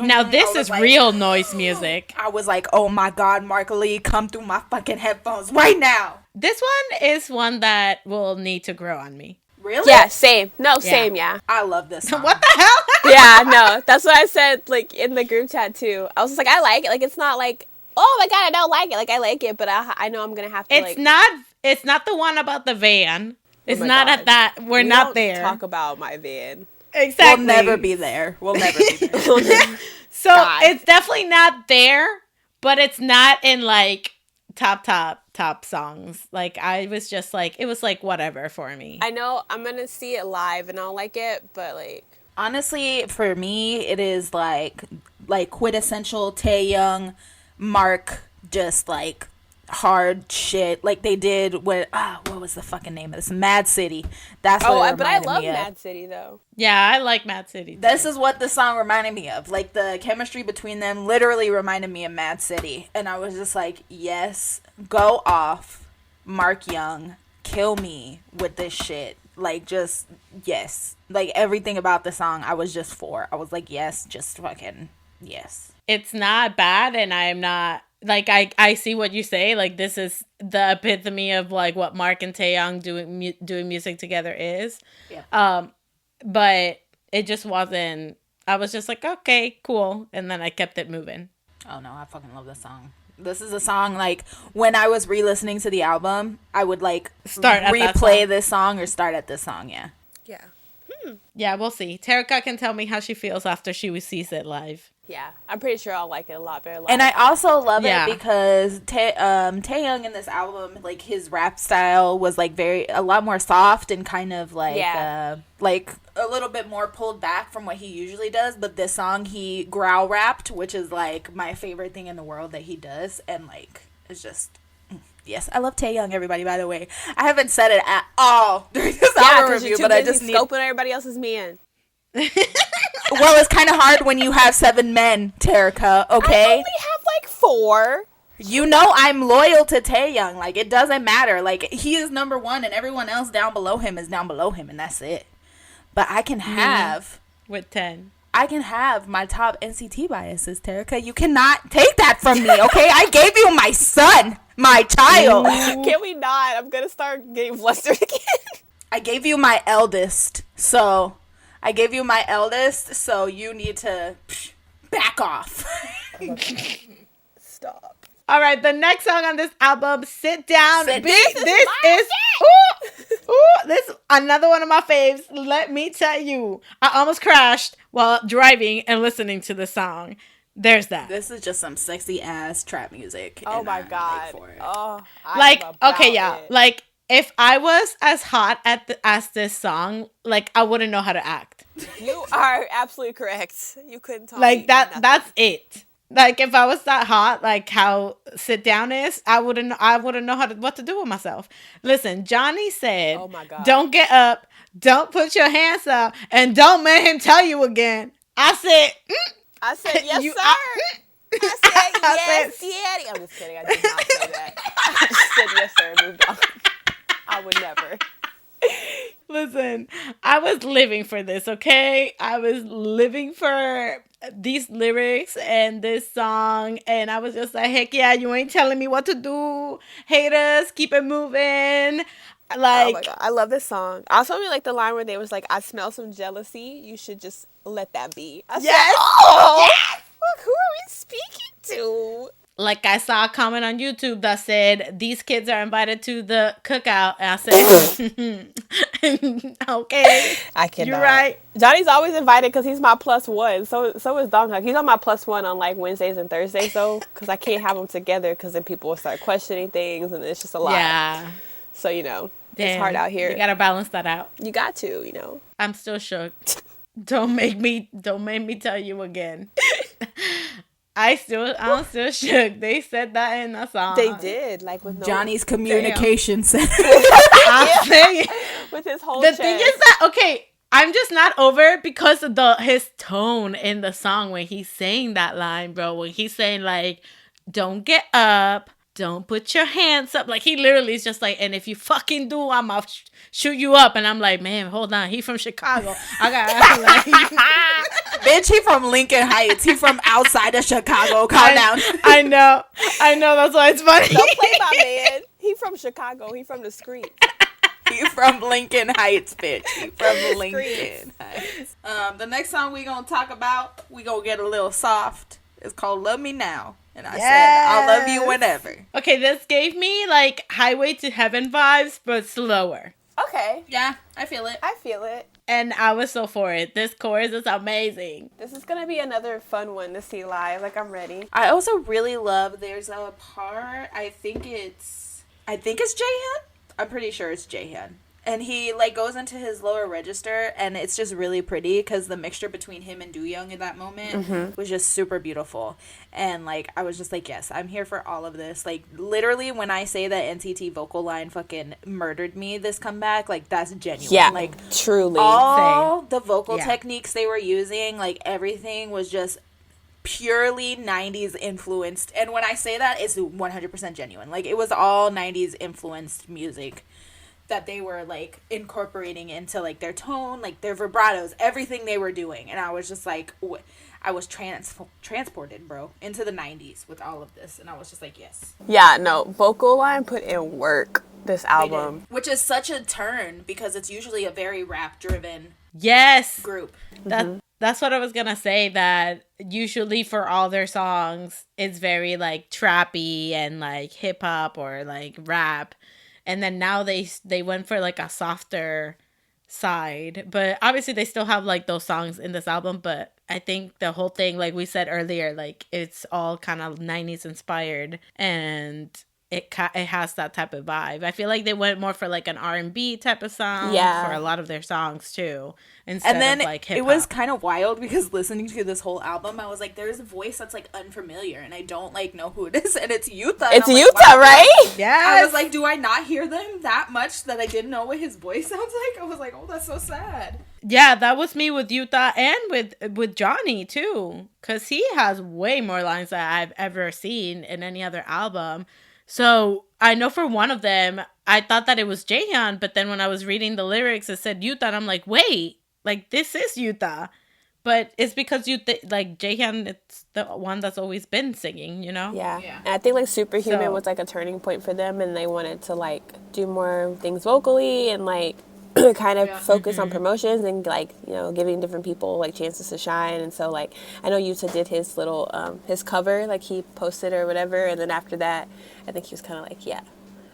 Now this is like, real noise music. I was like, oh my God, Mark Lee, come through my fucking headphones right now. This one is one that will need to grow on me. Really? Yeah, same. No, same, yeah. I love this song. What the hell? Yeah, no, that's what I said, like, in the group chat, too. I was just like, I like it. Like, it's not like, oh my God, I don't like it. Like, I like it, but I know I'm going to have to, It's not the one about the van. It's not God. At that. We're not don't there. Talk about my van. Exactly. We'll never be there. We'll never be there. So, it's definitely not there, but it's not in, like, top songs. Like, I was just like, it was like whatever for me. I know I'm gonna see it live and I'll like it, but like, honestly, for me, it is like quintessential Taeyoung, Mark, just like hard shit like they did with what was the fucking name of this? Mad City. That's what but I love Mad City though. Yeah, I like Mad City too. This is what the song reminded me of. Like the chemistry between them literally reminded me of Mad City, and I was just like, yes, go off, Mark Young, kill me with this shit. Like, just yes, like everything about the song I was just for. I was like, yes, just fucking yes. It's not bad, and I'm not like, I see what you say. Like, this is the epitome of like what Mark and Taeyoung doing music together is. Yeah. But it just wasn't. I was just like, okay, cool, and then I kept it moving. Oh no, I fucking love this song. This is a song, like, when I was re-listening to the album, I would, like, replay this song or start at this song, yeah. Yeah. Yeah, we'll see. Terika can tell me how she feels after she sees it live. Yeah, I'm pretty sure I'll like it a lot better live. And I also love it because Taeyoung in this album, like, his rap style was, like, a lot more soft and kind of, like, like, a little bit more pulled back from what he usually does. But this song, he growl rapped, which is, like, my favorite thing in the world that he does. And, like, it's just... Yes, I love Taeyoung, everybody, by the way. I haven't said it at all during this album review, but I just need... scoping everybody else's man. Well, it's kind of hard when you have 7 men, Terika, okay? I only have, like, 4. You know I'm loyal to Taeyoung. Like, it doesn't matter. Like, he is number 1, and everyone else down below him is down below him, and that's it. But I can have... With 10. I can have my top NCT biases, Terika. You cannot take that from me, okay? I gave you my son, my child. Can we not? I'm going to start getting flustered again. I gave you my eldest, so... you need to back off. Stop. All right, the next song on this album, Sit Down. This is this is another one of my faves. Let me tell you, I almost crashed while driving and listening to the song. There's that. This is just some sexy ass trap music. Oh my God. Like, if I was as hot as this song, like, I wouldn't know how to act. You are absolutely correct. You couldn't tell like me that. nothing. That's it. Like if I was that hot, like how sit down is, I wouldn't know what to do with myself. Listen, Johnny said, Oh my God. "Don't get up, don't put your hands up, and don't make him tell you again." I said, I said, yes, You- sir. I said, I yes, said- daddy. I'm just kidding. I did not say that. I just said, yes, sir, and moved on. I would never. Listen, I was living for this, okay? I was living for these lyrics and this song, and I was just like, heck yeah, you ain't telling me what to do. Haters, keep it moving. Like, Oh my God. I love this song. I also really like the line where they was like, I smell some jealousy. You should just let that be. I Yes! said, oh, fuck, who are we speaking to? like I saw a comment on YouTube that said, these kids are invited to the cookout. And I said, okay, I cannot. you're right. Johnny's always invited because he's my +1. So is Dong. He's on my +1 on like Wednesdays and Thursdays though, because I can't have them together because then people will start questioning things and it's just a lot. Yeah. So it's Damn, hard out here. You gotta balance that out. You got to. I'm still shook. Don't make me tell you again. I'm still shook. They said that in the song. They did, like with no Johnny's communication center. I'm saying. with his whole The chest. thing is that, okay, I'm just not over it because of his tone in the song when he's saying that line, bro. When he's saying like, don't get up, don't put your hands up. Like he literally is just like, and if you fucking do, I'm gonna shoot you up. And I'm like, man, hold on, he from Chicago. I got like, Bitch, he from Lincoln Heights. He from outside of Chicago. Calm down. I know. That's why it's funny. Don't play my man. He from Chicago. He from the street. He from Lincoln Heights, bitch. He from Streets. Lincoln Heights. The next song we gonna talk about, we gonna get a little soft. It's called Love Me Now. And I said, I'll love you whenever. Okay, this gave me like Highway to Heaven vibes, but slower. Okay. Yeah, I feel it. I feel it. And I was so for it. This chorus is amazing. This is gonna be another fun one to see live. Like I'm ready. I also really love, there's a part, I think it's Jaehyun. I'm pretty sure it's Jaehyun. And he like goes into his lower register and it's just really pretty because the mixture between him and Do-young in that moment was just super beautiful. And like I was just like, yes, I'm here for all of this. Like literally when I say that NCT vocal line fucking murdered me this comeback, like that's genuine. Yeah. Like Truly. all the vocal Yeah. techniques they were using, like everything was just purely 90s influenced. And when I say that, it's 100% genuine. Like it was all 90s influenced music that they were like incorporating into like their tone, like their vibratos, everything they were doing. And I was just like, I was transported, bro, into the 90s with all of this. And I was just like, yes. Yeah. No. Vocal line put in work. This They album. did. Which is such a turn because it's usually a very rap driven Yes. group. That's what I was gonna say, that usually for all their songs it's very like trappy and like hip hop or like rap, and then now they went for like a softer side, but obviously they still have like those songs in this album. But I think the whole thing, like we said earlier, like it's all kind of 90s inspired, and it has that type of vibe. I feel like they went more for like an R&B type of sound for a lot of their songs too, instead And then of like hip it hop. was kind of wild because listening to this whole album, I was like, there's a voice that's like unfamiliar and I don't like know who it is. And it's Yuta. It's and I'm Yuta, like, wow. right? Yes. I was like, do I not hear them that much that I didn't know what his voice sounds like? I was like, oh, that's so sad. Yeah, that was me with Yuta and with Johnny too, because he has way more lines that I've ever seen in any other album. So I know for one of them, I thought that it was Jaehyun, but then when I was reading the lyrics, it said Yuta, and I'm like, wait, like this is Yuta. But it's because like Jaehyun, it's the one that's always been singing, you know? Yeah. Yeah. And I think like Superhuman So- was like a turning point for them, and they wanted to like do more things vocally and like kind of focus on promotions and like, you know, giving different people like chances to shine. And so like I know Yuta did his little his cover, like he posted or whatever, and then after that I think he was kind of like, yeah,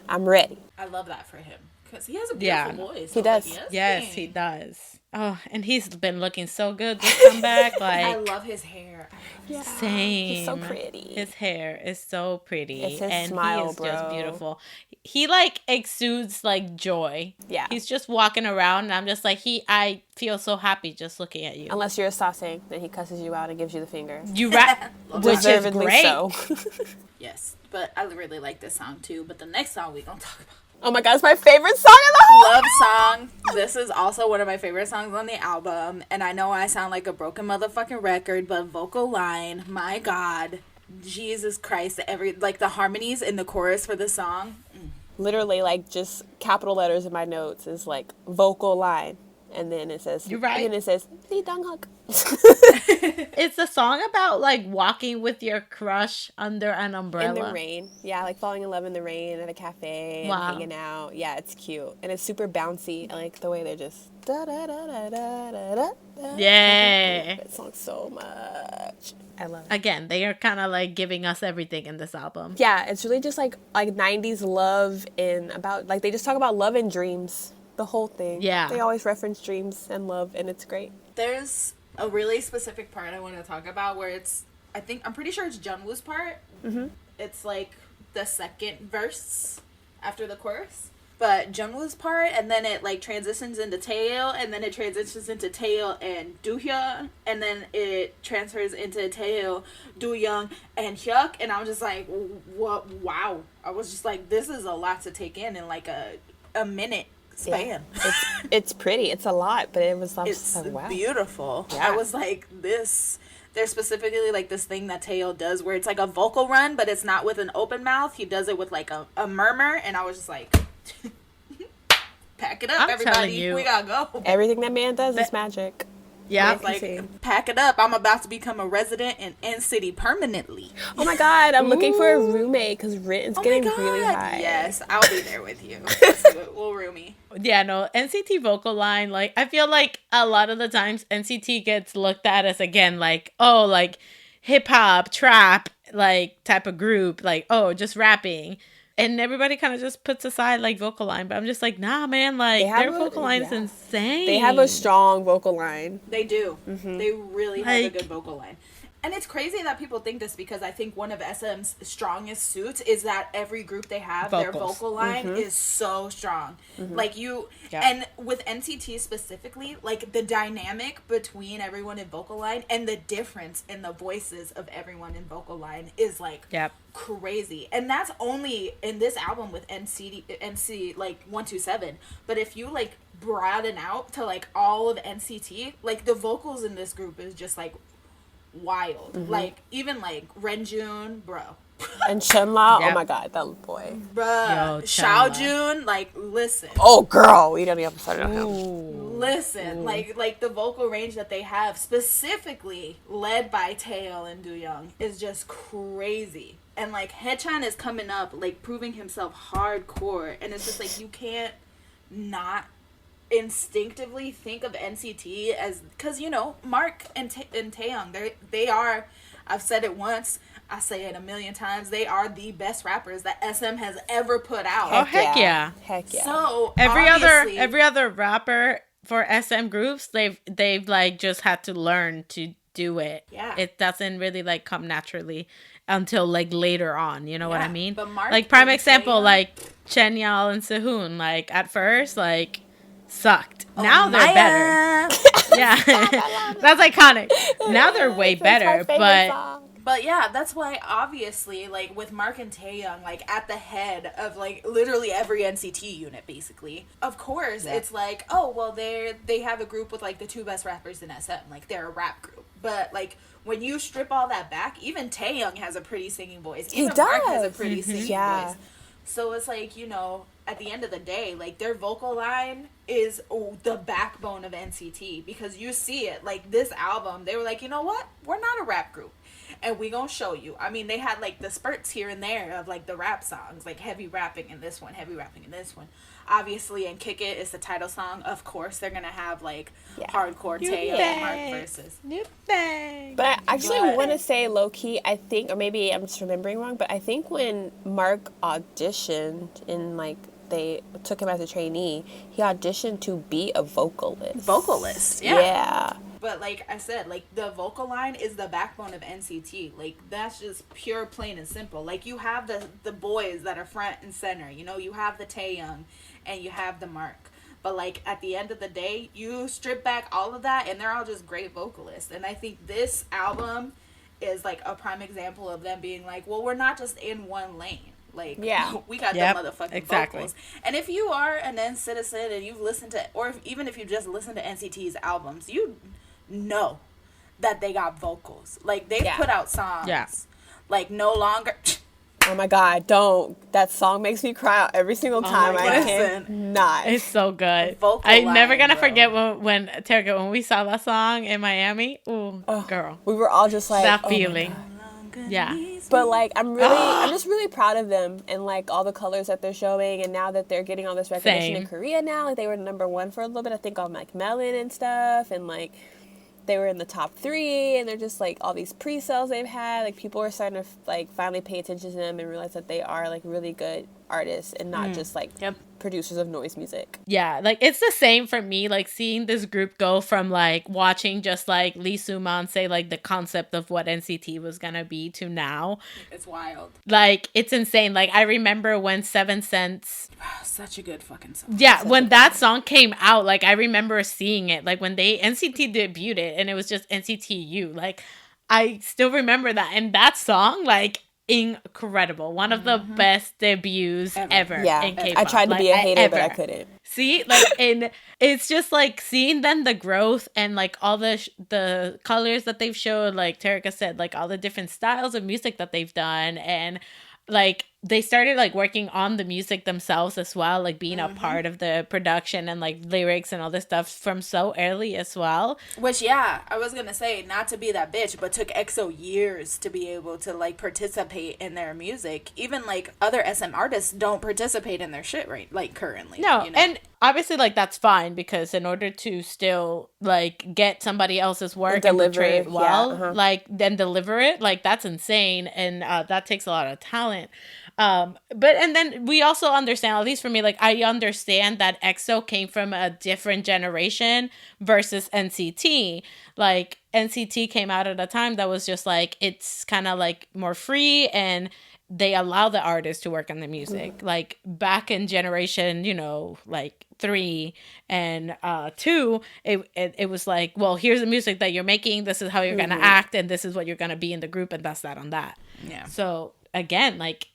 I'm ready. I love that for him because he has a beautiful voice. He does. Like, Yes, dang. he does. Oh, and he's been looking so good this comeback. Like, I love his hair. Yeah. same. He's so pretty. His hair is so pretty. It's his and smile, he is just bro. beautiful. He like exudes like joy. Yeah. He's just walking around and I'm just like I feel so happy just looking at you. Unless you're a sasaeng, then he cusses you out and gives you the finger. You rap, which is Deservedly great. so. Yes, but I really like this song too. But the next song we gonna talk about. Oh my god, it's my favorite song in the whole Love song. This is also one of my favorite songs on the album. And I know I sound like a broken motherfucking record, but vocal line, my God. Jesus Christ. The harmonies in the chorus for the song. Literally, like, just capital letters in my notes is like vocal line. And then it says, You're right. And then it says, Lee Dong Huk. It's a song about like walking with your crush under an umbrella. In the rain. Yeah, like falling in love in the rain at a cafe and Wow. hanging out. Yeah, it's cute. And it's super bouncy. I like the way they're just da da da da da da da. Yeah. I love that song so much. I love it. Again, they are kind of like giving us everything in this album. Yeah, it's really just like 90s love and about like they just talk about love and dreams. The whole thing. Yeah. They always reference dreams and love and it's great. There's a really specific part I want to talk about where I'm pretty sure it's Jungwoo's part. Mm-hmm. It's like the second verse after the chorus. But Jungwoo's part, and then it like transitions into Taeil, and then it transitions into Taeil and Doohyun, and then it transfers into Taeil, Dooyoung, and Hyuk, and I was just like, what? Wow! I was just like, this is a lot to take in like a minute span. Yeah. It's pretty. It's a lot, but it was It's like, wow. beautiful. Yeah. I was like, this. There's specifically like this thing that Taeil does where it's like a vocal run, but it's not with an open mouth. He does it with like a murmur, and I was just like, pack it up, I'm everybody. telling you. We gotta go. Everything that man does is magic. Yeah. It's like, see. pack it up. I'm about to become a resident in NCITY permanently. Oh my god, I'm looking for a roommate because rent is Oh getting my God. really high. Yes, I'll be there with you. Let's do it. We'll roomie. Yeah, no, NCT vocal line, like, I feel like a lot of the times NCT gets looked at as, again, like, oh, like, hip-hop, trap, like, type of group, like, oh, just rapping. And everybody kind of just puts aside, like, vocal line. But I'm just like, nah, man, like, their vocal line is insane. They have a strong vocal line. They do. Mm-hmm. They really have a Like- good vocal line. And it's crazy that people think this because I think one of SM's strongest suits is that every group they have, their Vocals. vocal line is so strong. Like Yeah. and with NCT specifically, like the dynamic between everyone in vocal line and the difference in the voices of everyone in vocal line is like Yep. crazy. And that's only in this album with NC like 127. But if you like broaden out to like all of NCT, like the vocals in this group is just like wild. Like even like Renjun, bro. And Chunla, Yep. oh my god, that boy. Bruh. Yo, Xiaojun, like listen. Oh girl, we don't even have to start on him. Listen, like the vocal range that they have, specifically led by Taeil and Dooyoung, is just crazy. And like Haechan is coming up, like proving himself hardcore, and it's just like you can't not instinctively think of NCT as, because you know Mark and Taeyong, they are. I've said it once. I say it a million times. They are the best rappers that SM has ever put out. Oh, heck yeah. Heck yeah. So Every obviously- other rapper for SM groups, they've like just had to learn to do it. Yeah. It doesn't really like come naturally until like later on, you know what I Yeah, mean? but Mark Like prime and example, Taeyong- like Chenyal and Sehun, like at first like sucked. Now they're Maya. better. Yeah. That's iconic. Now they're way That's my better, favorite but song. But yeah, that's why obviously, like with Mark and Taeyong, like at the head of like literally every NCT unit, basically. Of course, it's like, oh well, they have a group with like the two best rappers in SM, like they're a rap group. But like when you strip all that back, even Taeyong has a pretty singing voice. He Even Mark has a does. pretty singing Yeah. voice. So it's like, you know, at the end of the day, like their vocal line is the backbone of NCT, because you see it. Like this album, they were like, you know what? We're not a rap group. And we gonna show you. I mean, they had like the spurts here and there of like the rap songs, like heavy rapping in this one, heavy rapping in this one. Obviously, in Kick It is the title song. Of course, they're gonna have like hardcore Taeyong and Mark verses. New thing. But I actually But- want to say low key, I think, or maybe I'm just remembering wrong, but I think when Mark auditioned in like they took him as a trainee, he auditioned to be a vocalist. Yeah. But like I said, like the vocal line is the backbone of NCT. Like that's just pure, plain and simple. Like you have the boys that are front and center. You know, you have the Taeyoung and you have the Mark. But like at the end of the day, you strip back all of that and they're all just great vocalists. And I think this album is like a prime example of them being like, well, we're not just in one lane. Like, we got the motherfucking vocals. And if you are an N-citizen and you've listened to, or even if you just listen to NCT's albums, you know that they got vocals. Like, they put out songs. Like, No Longer. Oh my God, don't. That song makes me cry out every single time. I cannot. It's so good. Vocal I'm line, never going to bro. forget when Terika, when we saw that song in Miami. Ooh, girl. We were all just like, that oh feeling. Yeah. But like I'm just really proud of them and like all the colors that they're showing, and now that they're getting all this recognition in Korea now, like they were #1 for a little bit, I think, on like Melon and stuff, and like they were in the top 3, and they're just like all these pre-sales they've had, like people are starting to like finally pay attention to them and realize that they are like really good artists and not just like producers of noise music. Yeah, like it's the same for me, like seeing this group go from like watching just like Lee Soo-man say like the concept of what NCT was gonna be to now. It's wild. Like it's insane. Like I remember when 7 Cents, such a good fucking song. yeah, when that song came out, like I remember seeing it, like when they NCT debuted it and it was just NCTU, like I still remember that. And that song, like incredible, one of the best debuts ever in K-pop. I tried to be a hater, but I couldn't. See, like, and it's just like seeing then the growth and like all the colors that they've showed, like Terika said, like all the different styles of music that they've done, and like they started like working on the music themselves as well, like being a part of the production and like lyrics and all this stuff from so early as well. Which, yeah, I was gonna say, not to be that bitch, but took EXO years to be able to like participate in their music. Even like other SM artists don't participate in their shit right, like currently. No, you know? and obviously like that's fine, because in order to still like get somebody else's work and portray it well, like then deliver it, like that's insane, and that takes a lot of talent. But and then we also understand, at least for me, like I understand that EXO came from a different generation versus NCT. Like NCT came out at a time that was just like, it's kind of like more free, and they allow the artists to work on the music. Like back in generation, you know, like 3 and 2, it was like, well, here's the music that you're making, this is how you're gonna act, and this is what you're gonna be in the group, and that's that on that. Yeah. So again, like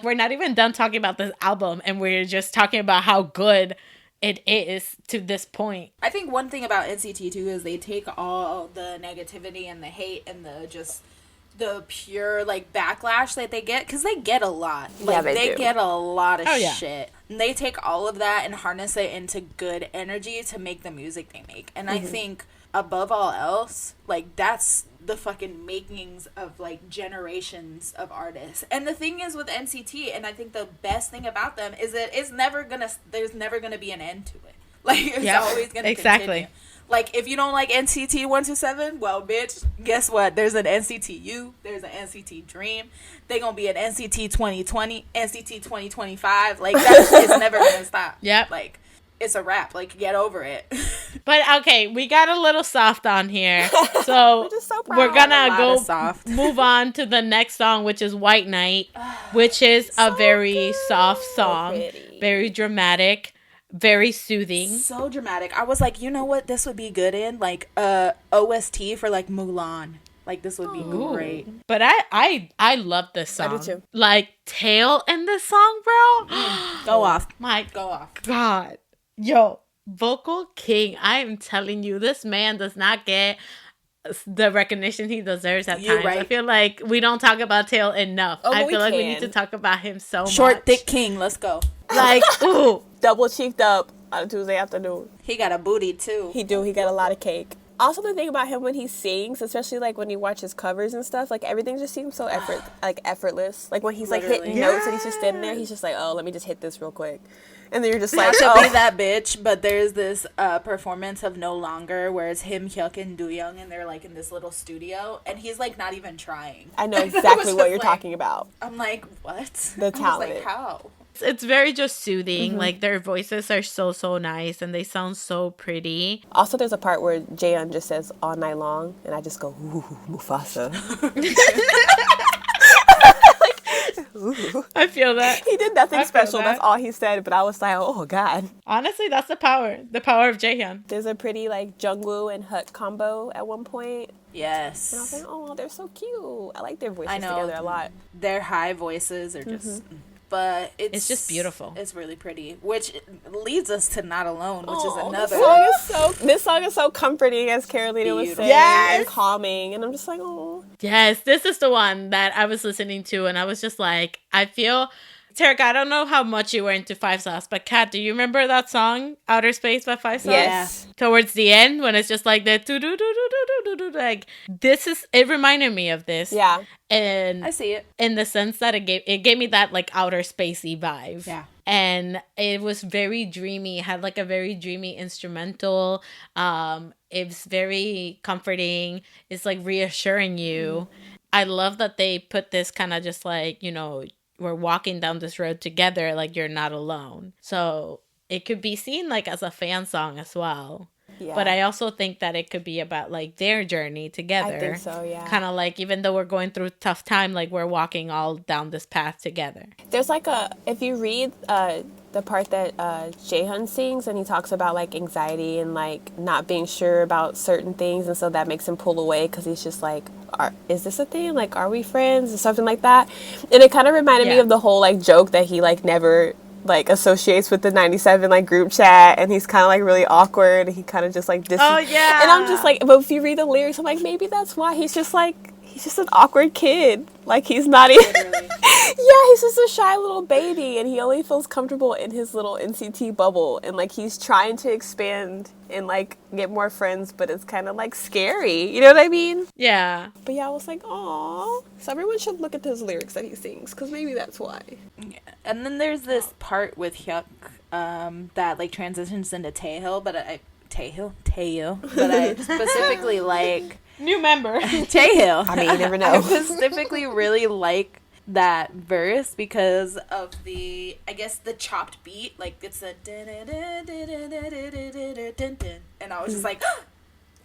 we're not even done talking about this album, and we're just talking about how good it is to this point. I think one thing about NCT too is they take all the negativity and the hate and the pure like backlash that they get, because they get a lot. Like, they get a lot of shit. And they take all of that and harness it into good energy to make the music they make. And I think above all else, like that's the fucking makings of like generations of artists. And the thing is with NCT, and I think the best thing about them is that there's never gonna be an end to it. Like it's always gonna continue. Like if you don't like NCT 127, well bitch, guess what? There's an NCTU, there's an NCT Dream. They gonna be an NCT 2020, NCT 2025. Like that shit's never gonna stop. Yep. Like it's a wrap. Like, get over it. But okay, we got a little soft on here, so we're gonna move on to the next song, which is White Night, which is a very soft song, very dramatic, very soothing. So dramatic. I was like, you know what this would be good in? Like OST for like Mulan. Like this would be great. But I love this song. I do too. Like Tail in this song, bro. Go off. Go off. God. Yo, vocal king. I am telling you, this man does not get the recognition he deserves at times. Right. I feel like we don't talk about Tail enough. I feel like we need to talk about him so much. Short, thick king. Let's go. Like, ooh. Double cheeked up on a Tuesday afternoon. He got a booty, too. He do. He got a lot of cake. Also, the thing about him when he sings, especially like when you watch his covers and stuff, like everything just seems so effortless. Like when he's like hitting notes and he's just standing there, he's just like, oh, let me just hit this real quick. And then you're just like, not to be that bitch, but there's this performance of No Longer where it's him, Hyuk, and Do-young, and they're like in this little studio, and he's like not even trying. I know exactly what you're talking about. I'm like, what? The talent. I was like, how? It's very just soothing. Like their voices are so nice and they sound so pretty. Also, there's a part where Jaehyun just says all night long, and I just go, ooh, Mufasa. Ooh. I feel that. He did nothing I feel that. That's all he said, but I was like, oh, God. Honestly, that's the power of Jaehyun. There's a pretty, like, Jungwoo and Hut combo at one point. Yes. And I was like, oh, they're so cute. I like their voices I know. together a lot. Their high voices are just... But It's just beautiful. It's really pretty, which leads us to Not Alone, which is Oh, another... This song is so comforting, as Carolina was saying, Yes! and calming. And I'm just like, oh. Yes, this is the one that I was listening to, and I was just like, I feel... Tarek, I don't know how much you were into Five Sauce, but Kat, do you remember that song, Outer Space by Five Sauce? Yes. Towards the end, when it's just like the do-do-do-do-do-do-do, like, it reminded me of this. Yeah. And I see it. in the sense that it gave me that, like, outer spacey vibe. Yeah. And it was very dreamy, had like a very dreamy instrumental. It's very comforting. It's like reassuring you. I love that they put this kind of just like, you know, we're walking down this road together, like you're not alone. So it could be seen like as a fan song as well. Yeah. But I also think that it could be about like their journey together. I think so, yeah. Kind of like even though we're going through a tough time, like we're walking all down this path together. There's like if you read the part that Jaehyun sings, and he talks about like anxiety and like not being sure about certain things, and so that makes him pull away because he's just like, is this a thing? Like, are we friends? Or something like that. And it kind of reminded me of the whole like joke that he like never like associates with the 97 like group chat, and he's kind of like really awkward, and he kind of just like Oh yeah. and I'm just like, but if you read the lyrics, I'm like, maybe that's why he's just an awkward kid. Like, he's not even... Yeah, he's just a shy little baby, and he only feels comfortable in his little NCT bubble. And, like, he's trying to expand and, like, get more friends, but it's kind of, like, scary. You know what I mean? Yeah. But, yeah, I was like, aw. So everyone should look at those lyrics that he sings, because maybe that's why. Yeah. And then there's this part with Hyuk that, like, transitions into Taehyung, but I specifically like... New member. Taehyung. I mean, you never know. I specifically really like that verse because of the chopped beat. Like, it's a and I was just like,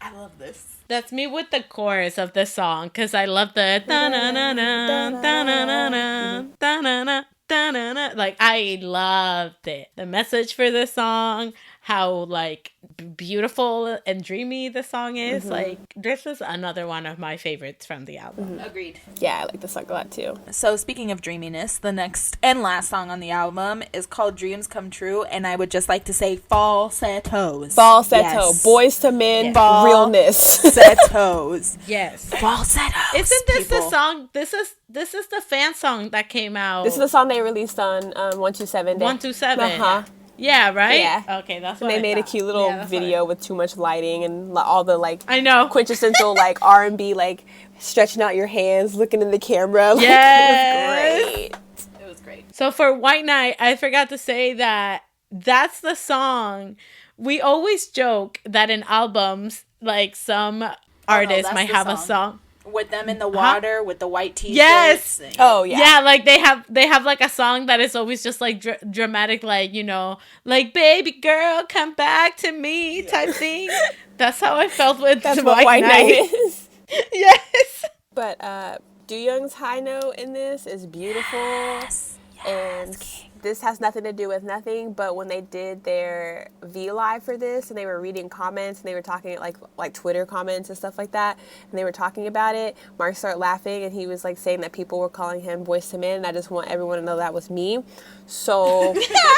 I love this. That's me with the chorus of the song, because I love the da-na-na-na, da-na-na-na, da-na-na, da-na-na. Like, I loved it. The message for the song, how, like, beautiful and dreamy the song is. Like, this is another one of my favorites from the album. Agreed. Yeah, I like the song a lot, too. So, speaking of dreaminess, the next and last song on the album is called Dreams Come True, and I would just like to say falsettos. Falsetto. Yes. Boys to men. Yes. Realness. Falsettos. Yes. Falsettos. Isn't this people. the song? This is the fan song that came out. This is the song they released on 127 Day. 127. Uh-huh. Yeah, right? Yeah. Okay, that's And what they I made thought. a cute little video with too much lighting and all the like I know. quintessential like R&B like stretching out your hands, looking in the camera. Like, Yes. It was great. It was great. So for White Night, I forgot to say that that's the song. We always joke that in albums, like some artists that's might the have a song. song. With them in the water, with the white t-shirts. Yes. and- Oh yeah. Yeah, like they have like a song that is always just like dramatic, like, you know, like baby girl, come back to me type thing. That's how I felt with That's the what White Night is. Yes. But Do-Young's high note in this is beautiful. Yes. And this has nothing to do with nothing, but when they did their V Live for this and they were reading comments and they were talking like Twitter comments and stuff like that, and they were talking about it, Mark started laughing and he was like saying that people were calling him Boyz II Men, and I just want everyone to know that was me. So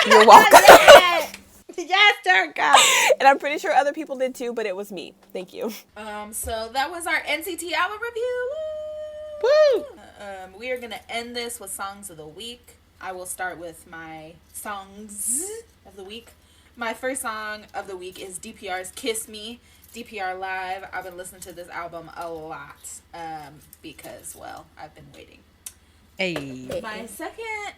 you're welcome. Yes, Durga. And I'm pretty sure other people did too, but it was me. Thank you. So that was our NCT album review. Woo! We are gonna end this with songs of the week. I will start with my songs of the week. My first song of the week is DPR's Kiss Me, DPR Live. I've been listening to this album a lot because, well, I've been waiting. Hey. My second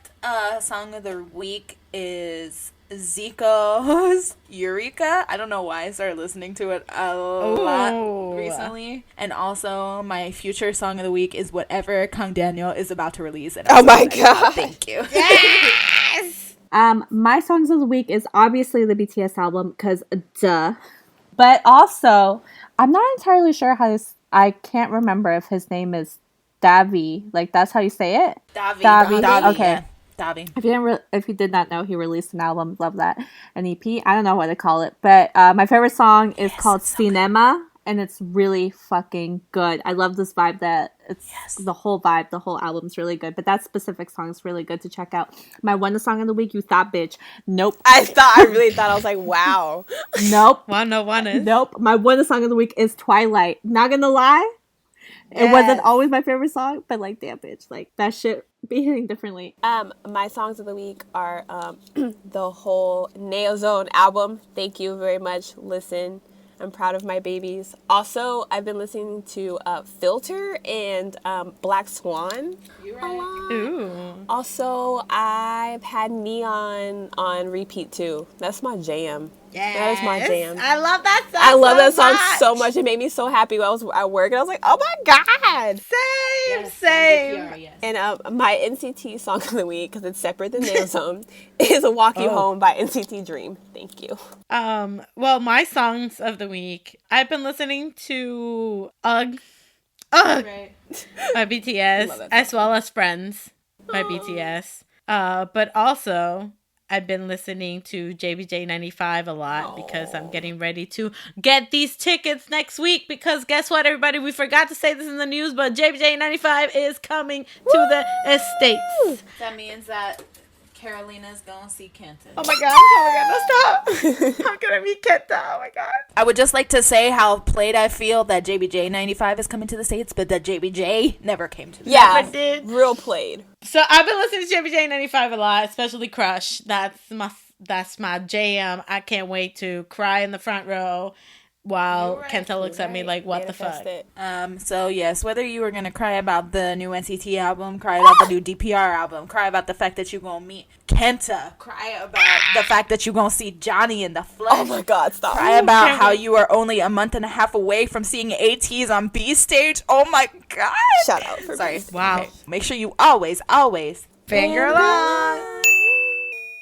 song of the week is Zico's Eureka. I don't know why I started listening to it a lot recently. And also, my future song of the week is whatever Kang Daniel is about to release. And Oh my God. Thank you. Yes! My songs of the week is obviously the BTS album because duh. But also, I'm not entirely sure I can't remember if his name is Davi. Like, that's how you say it? Davi. Okay. Yeah. Davi. If you did not know, he released an album. Love that. An EP. I don't know what to call it. But my favorite song is called Cinema. And it's really fucking good. I love this vibe the whole vibe, the whole album's really good. But that specific song is really good to check out. My one song of the week, You Thought Bitch. Nope. I really thought, I was like, wow. Nope. One. Nope. My one song of the week is Twilight. Not gonna lie. It wasn't always my favorite song, but like, damn bitch. Like, that shit be hitting differently. My songs of the week are the whole Neozone album. Thank you very much. Listen. I'm proud of my babies. Also, I've been listening to Filter and Black Swan a lot. Ooh. Also, I've had Neon on repeat too. That's my jam. Yes. That is my jam. I love that song. I love that song so much. It made me so happy when I was at work, and I was like, "Oh my god!" Same. And my NCT song of the week, because it's separate than Neozone, is "A Walk You Home" by NCT Dream. Thank you. Well, my songs of the week, I've been listening to Ugh by BTS, as well as Friends by BTS. But also, I've been listening to JBJ95 a lot because I'm getting ready to get these tickets next week, because guess what, everybody? We forgot to say this in the news, but JBJ95 is coming to the States. That means that Carolina's gonna see Kenta. Oh my god, no, stop. I'm gonna meet Kenta. Oh my god. I would just like to say how played I feel that JBJ95 is coming to the States, but that JBJ never came to the States. Yeah, Never did. real played. So I've been listening to JBJ95 a lot, especially Crush. That's my jam. I can't wait to cry in the front row while Kenta looks at me like, what the fuck? So yes, whether you were gonna cry about the new NCT album, cry about the new DPR album, cry about the fact that you're gonna meet Kenta, cry about the fact that you're gonna see Johnny in the flesh. Oh my god, stop. Cry about how you are only a month and a half away from seeing ATs on B stage. Oh my god. Shout out for Sorry. Wow. Okay. Make sure you always Finger line.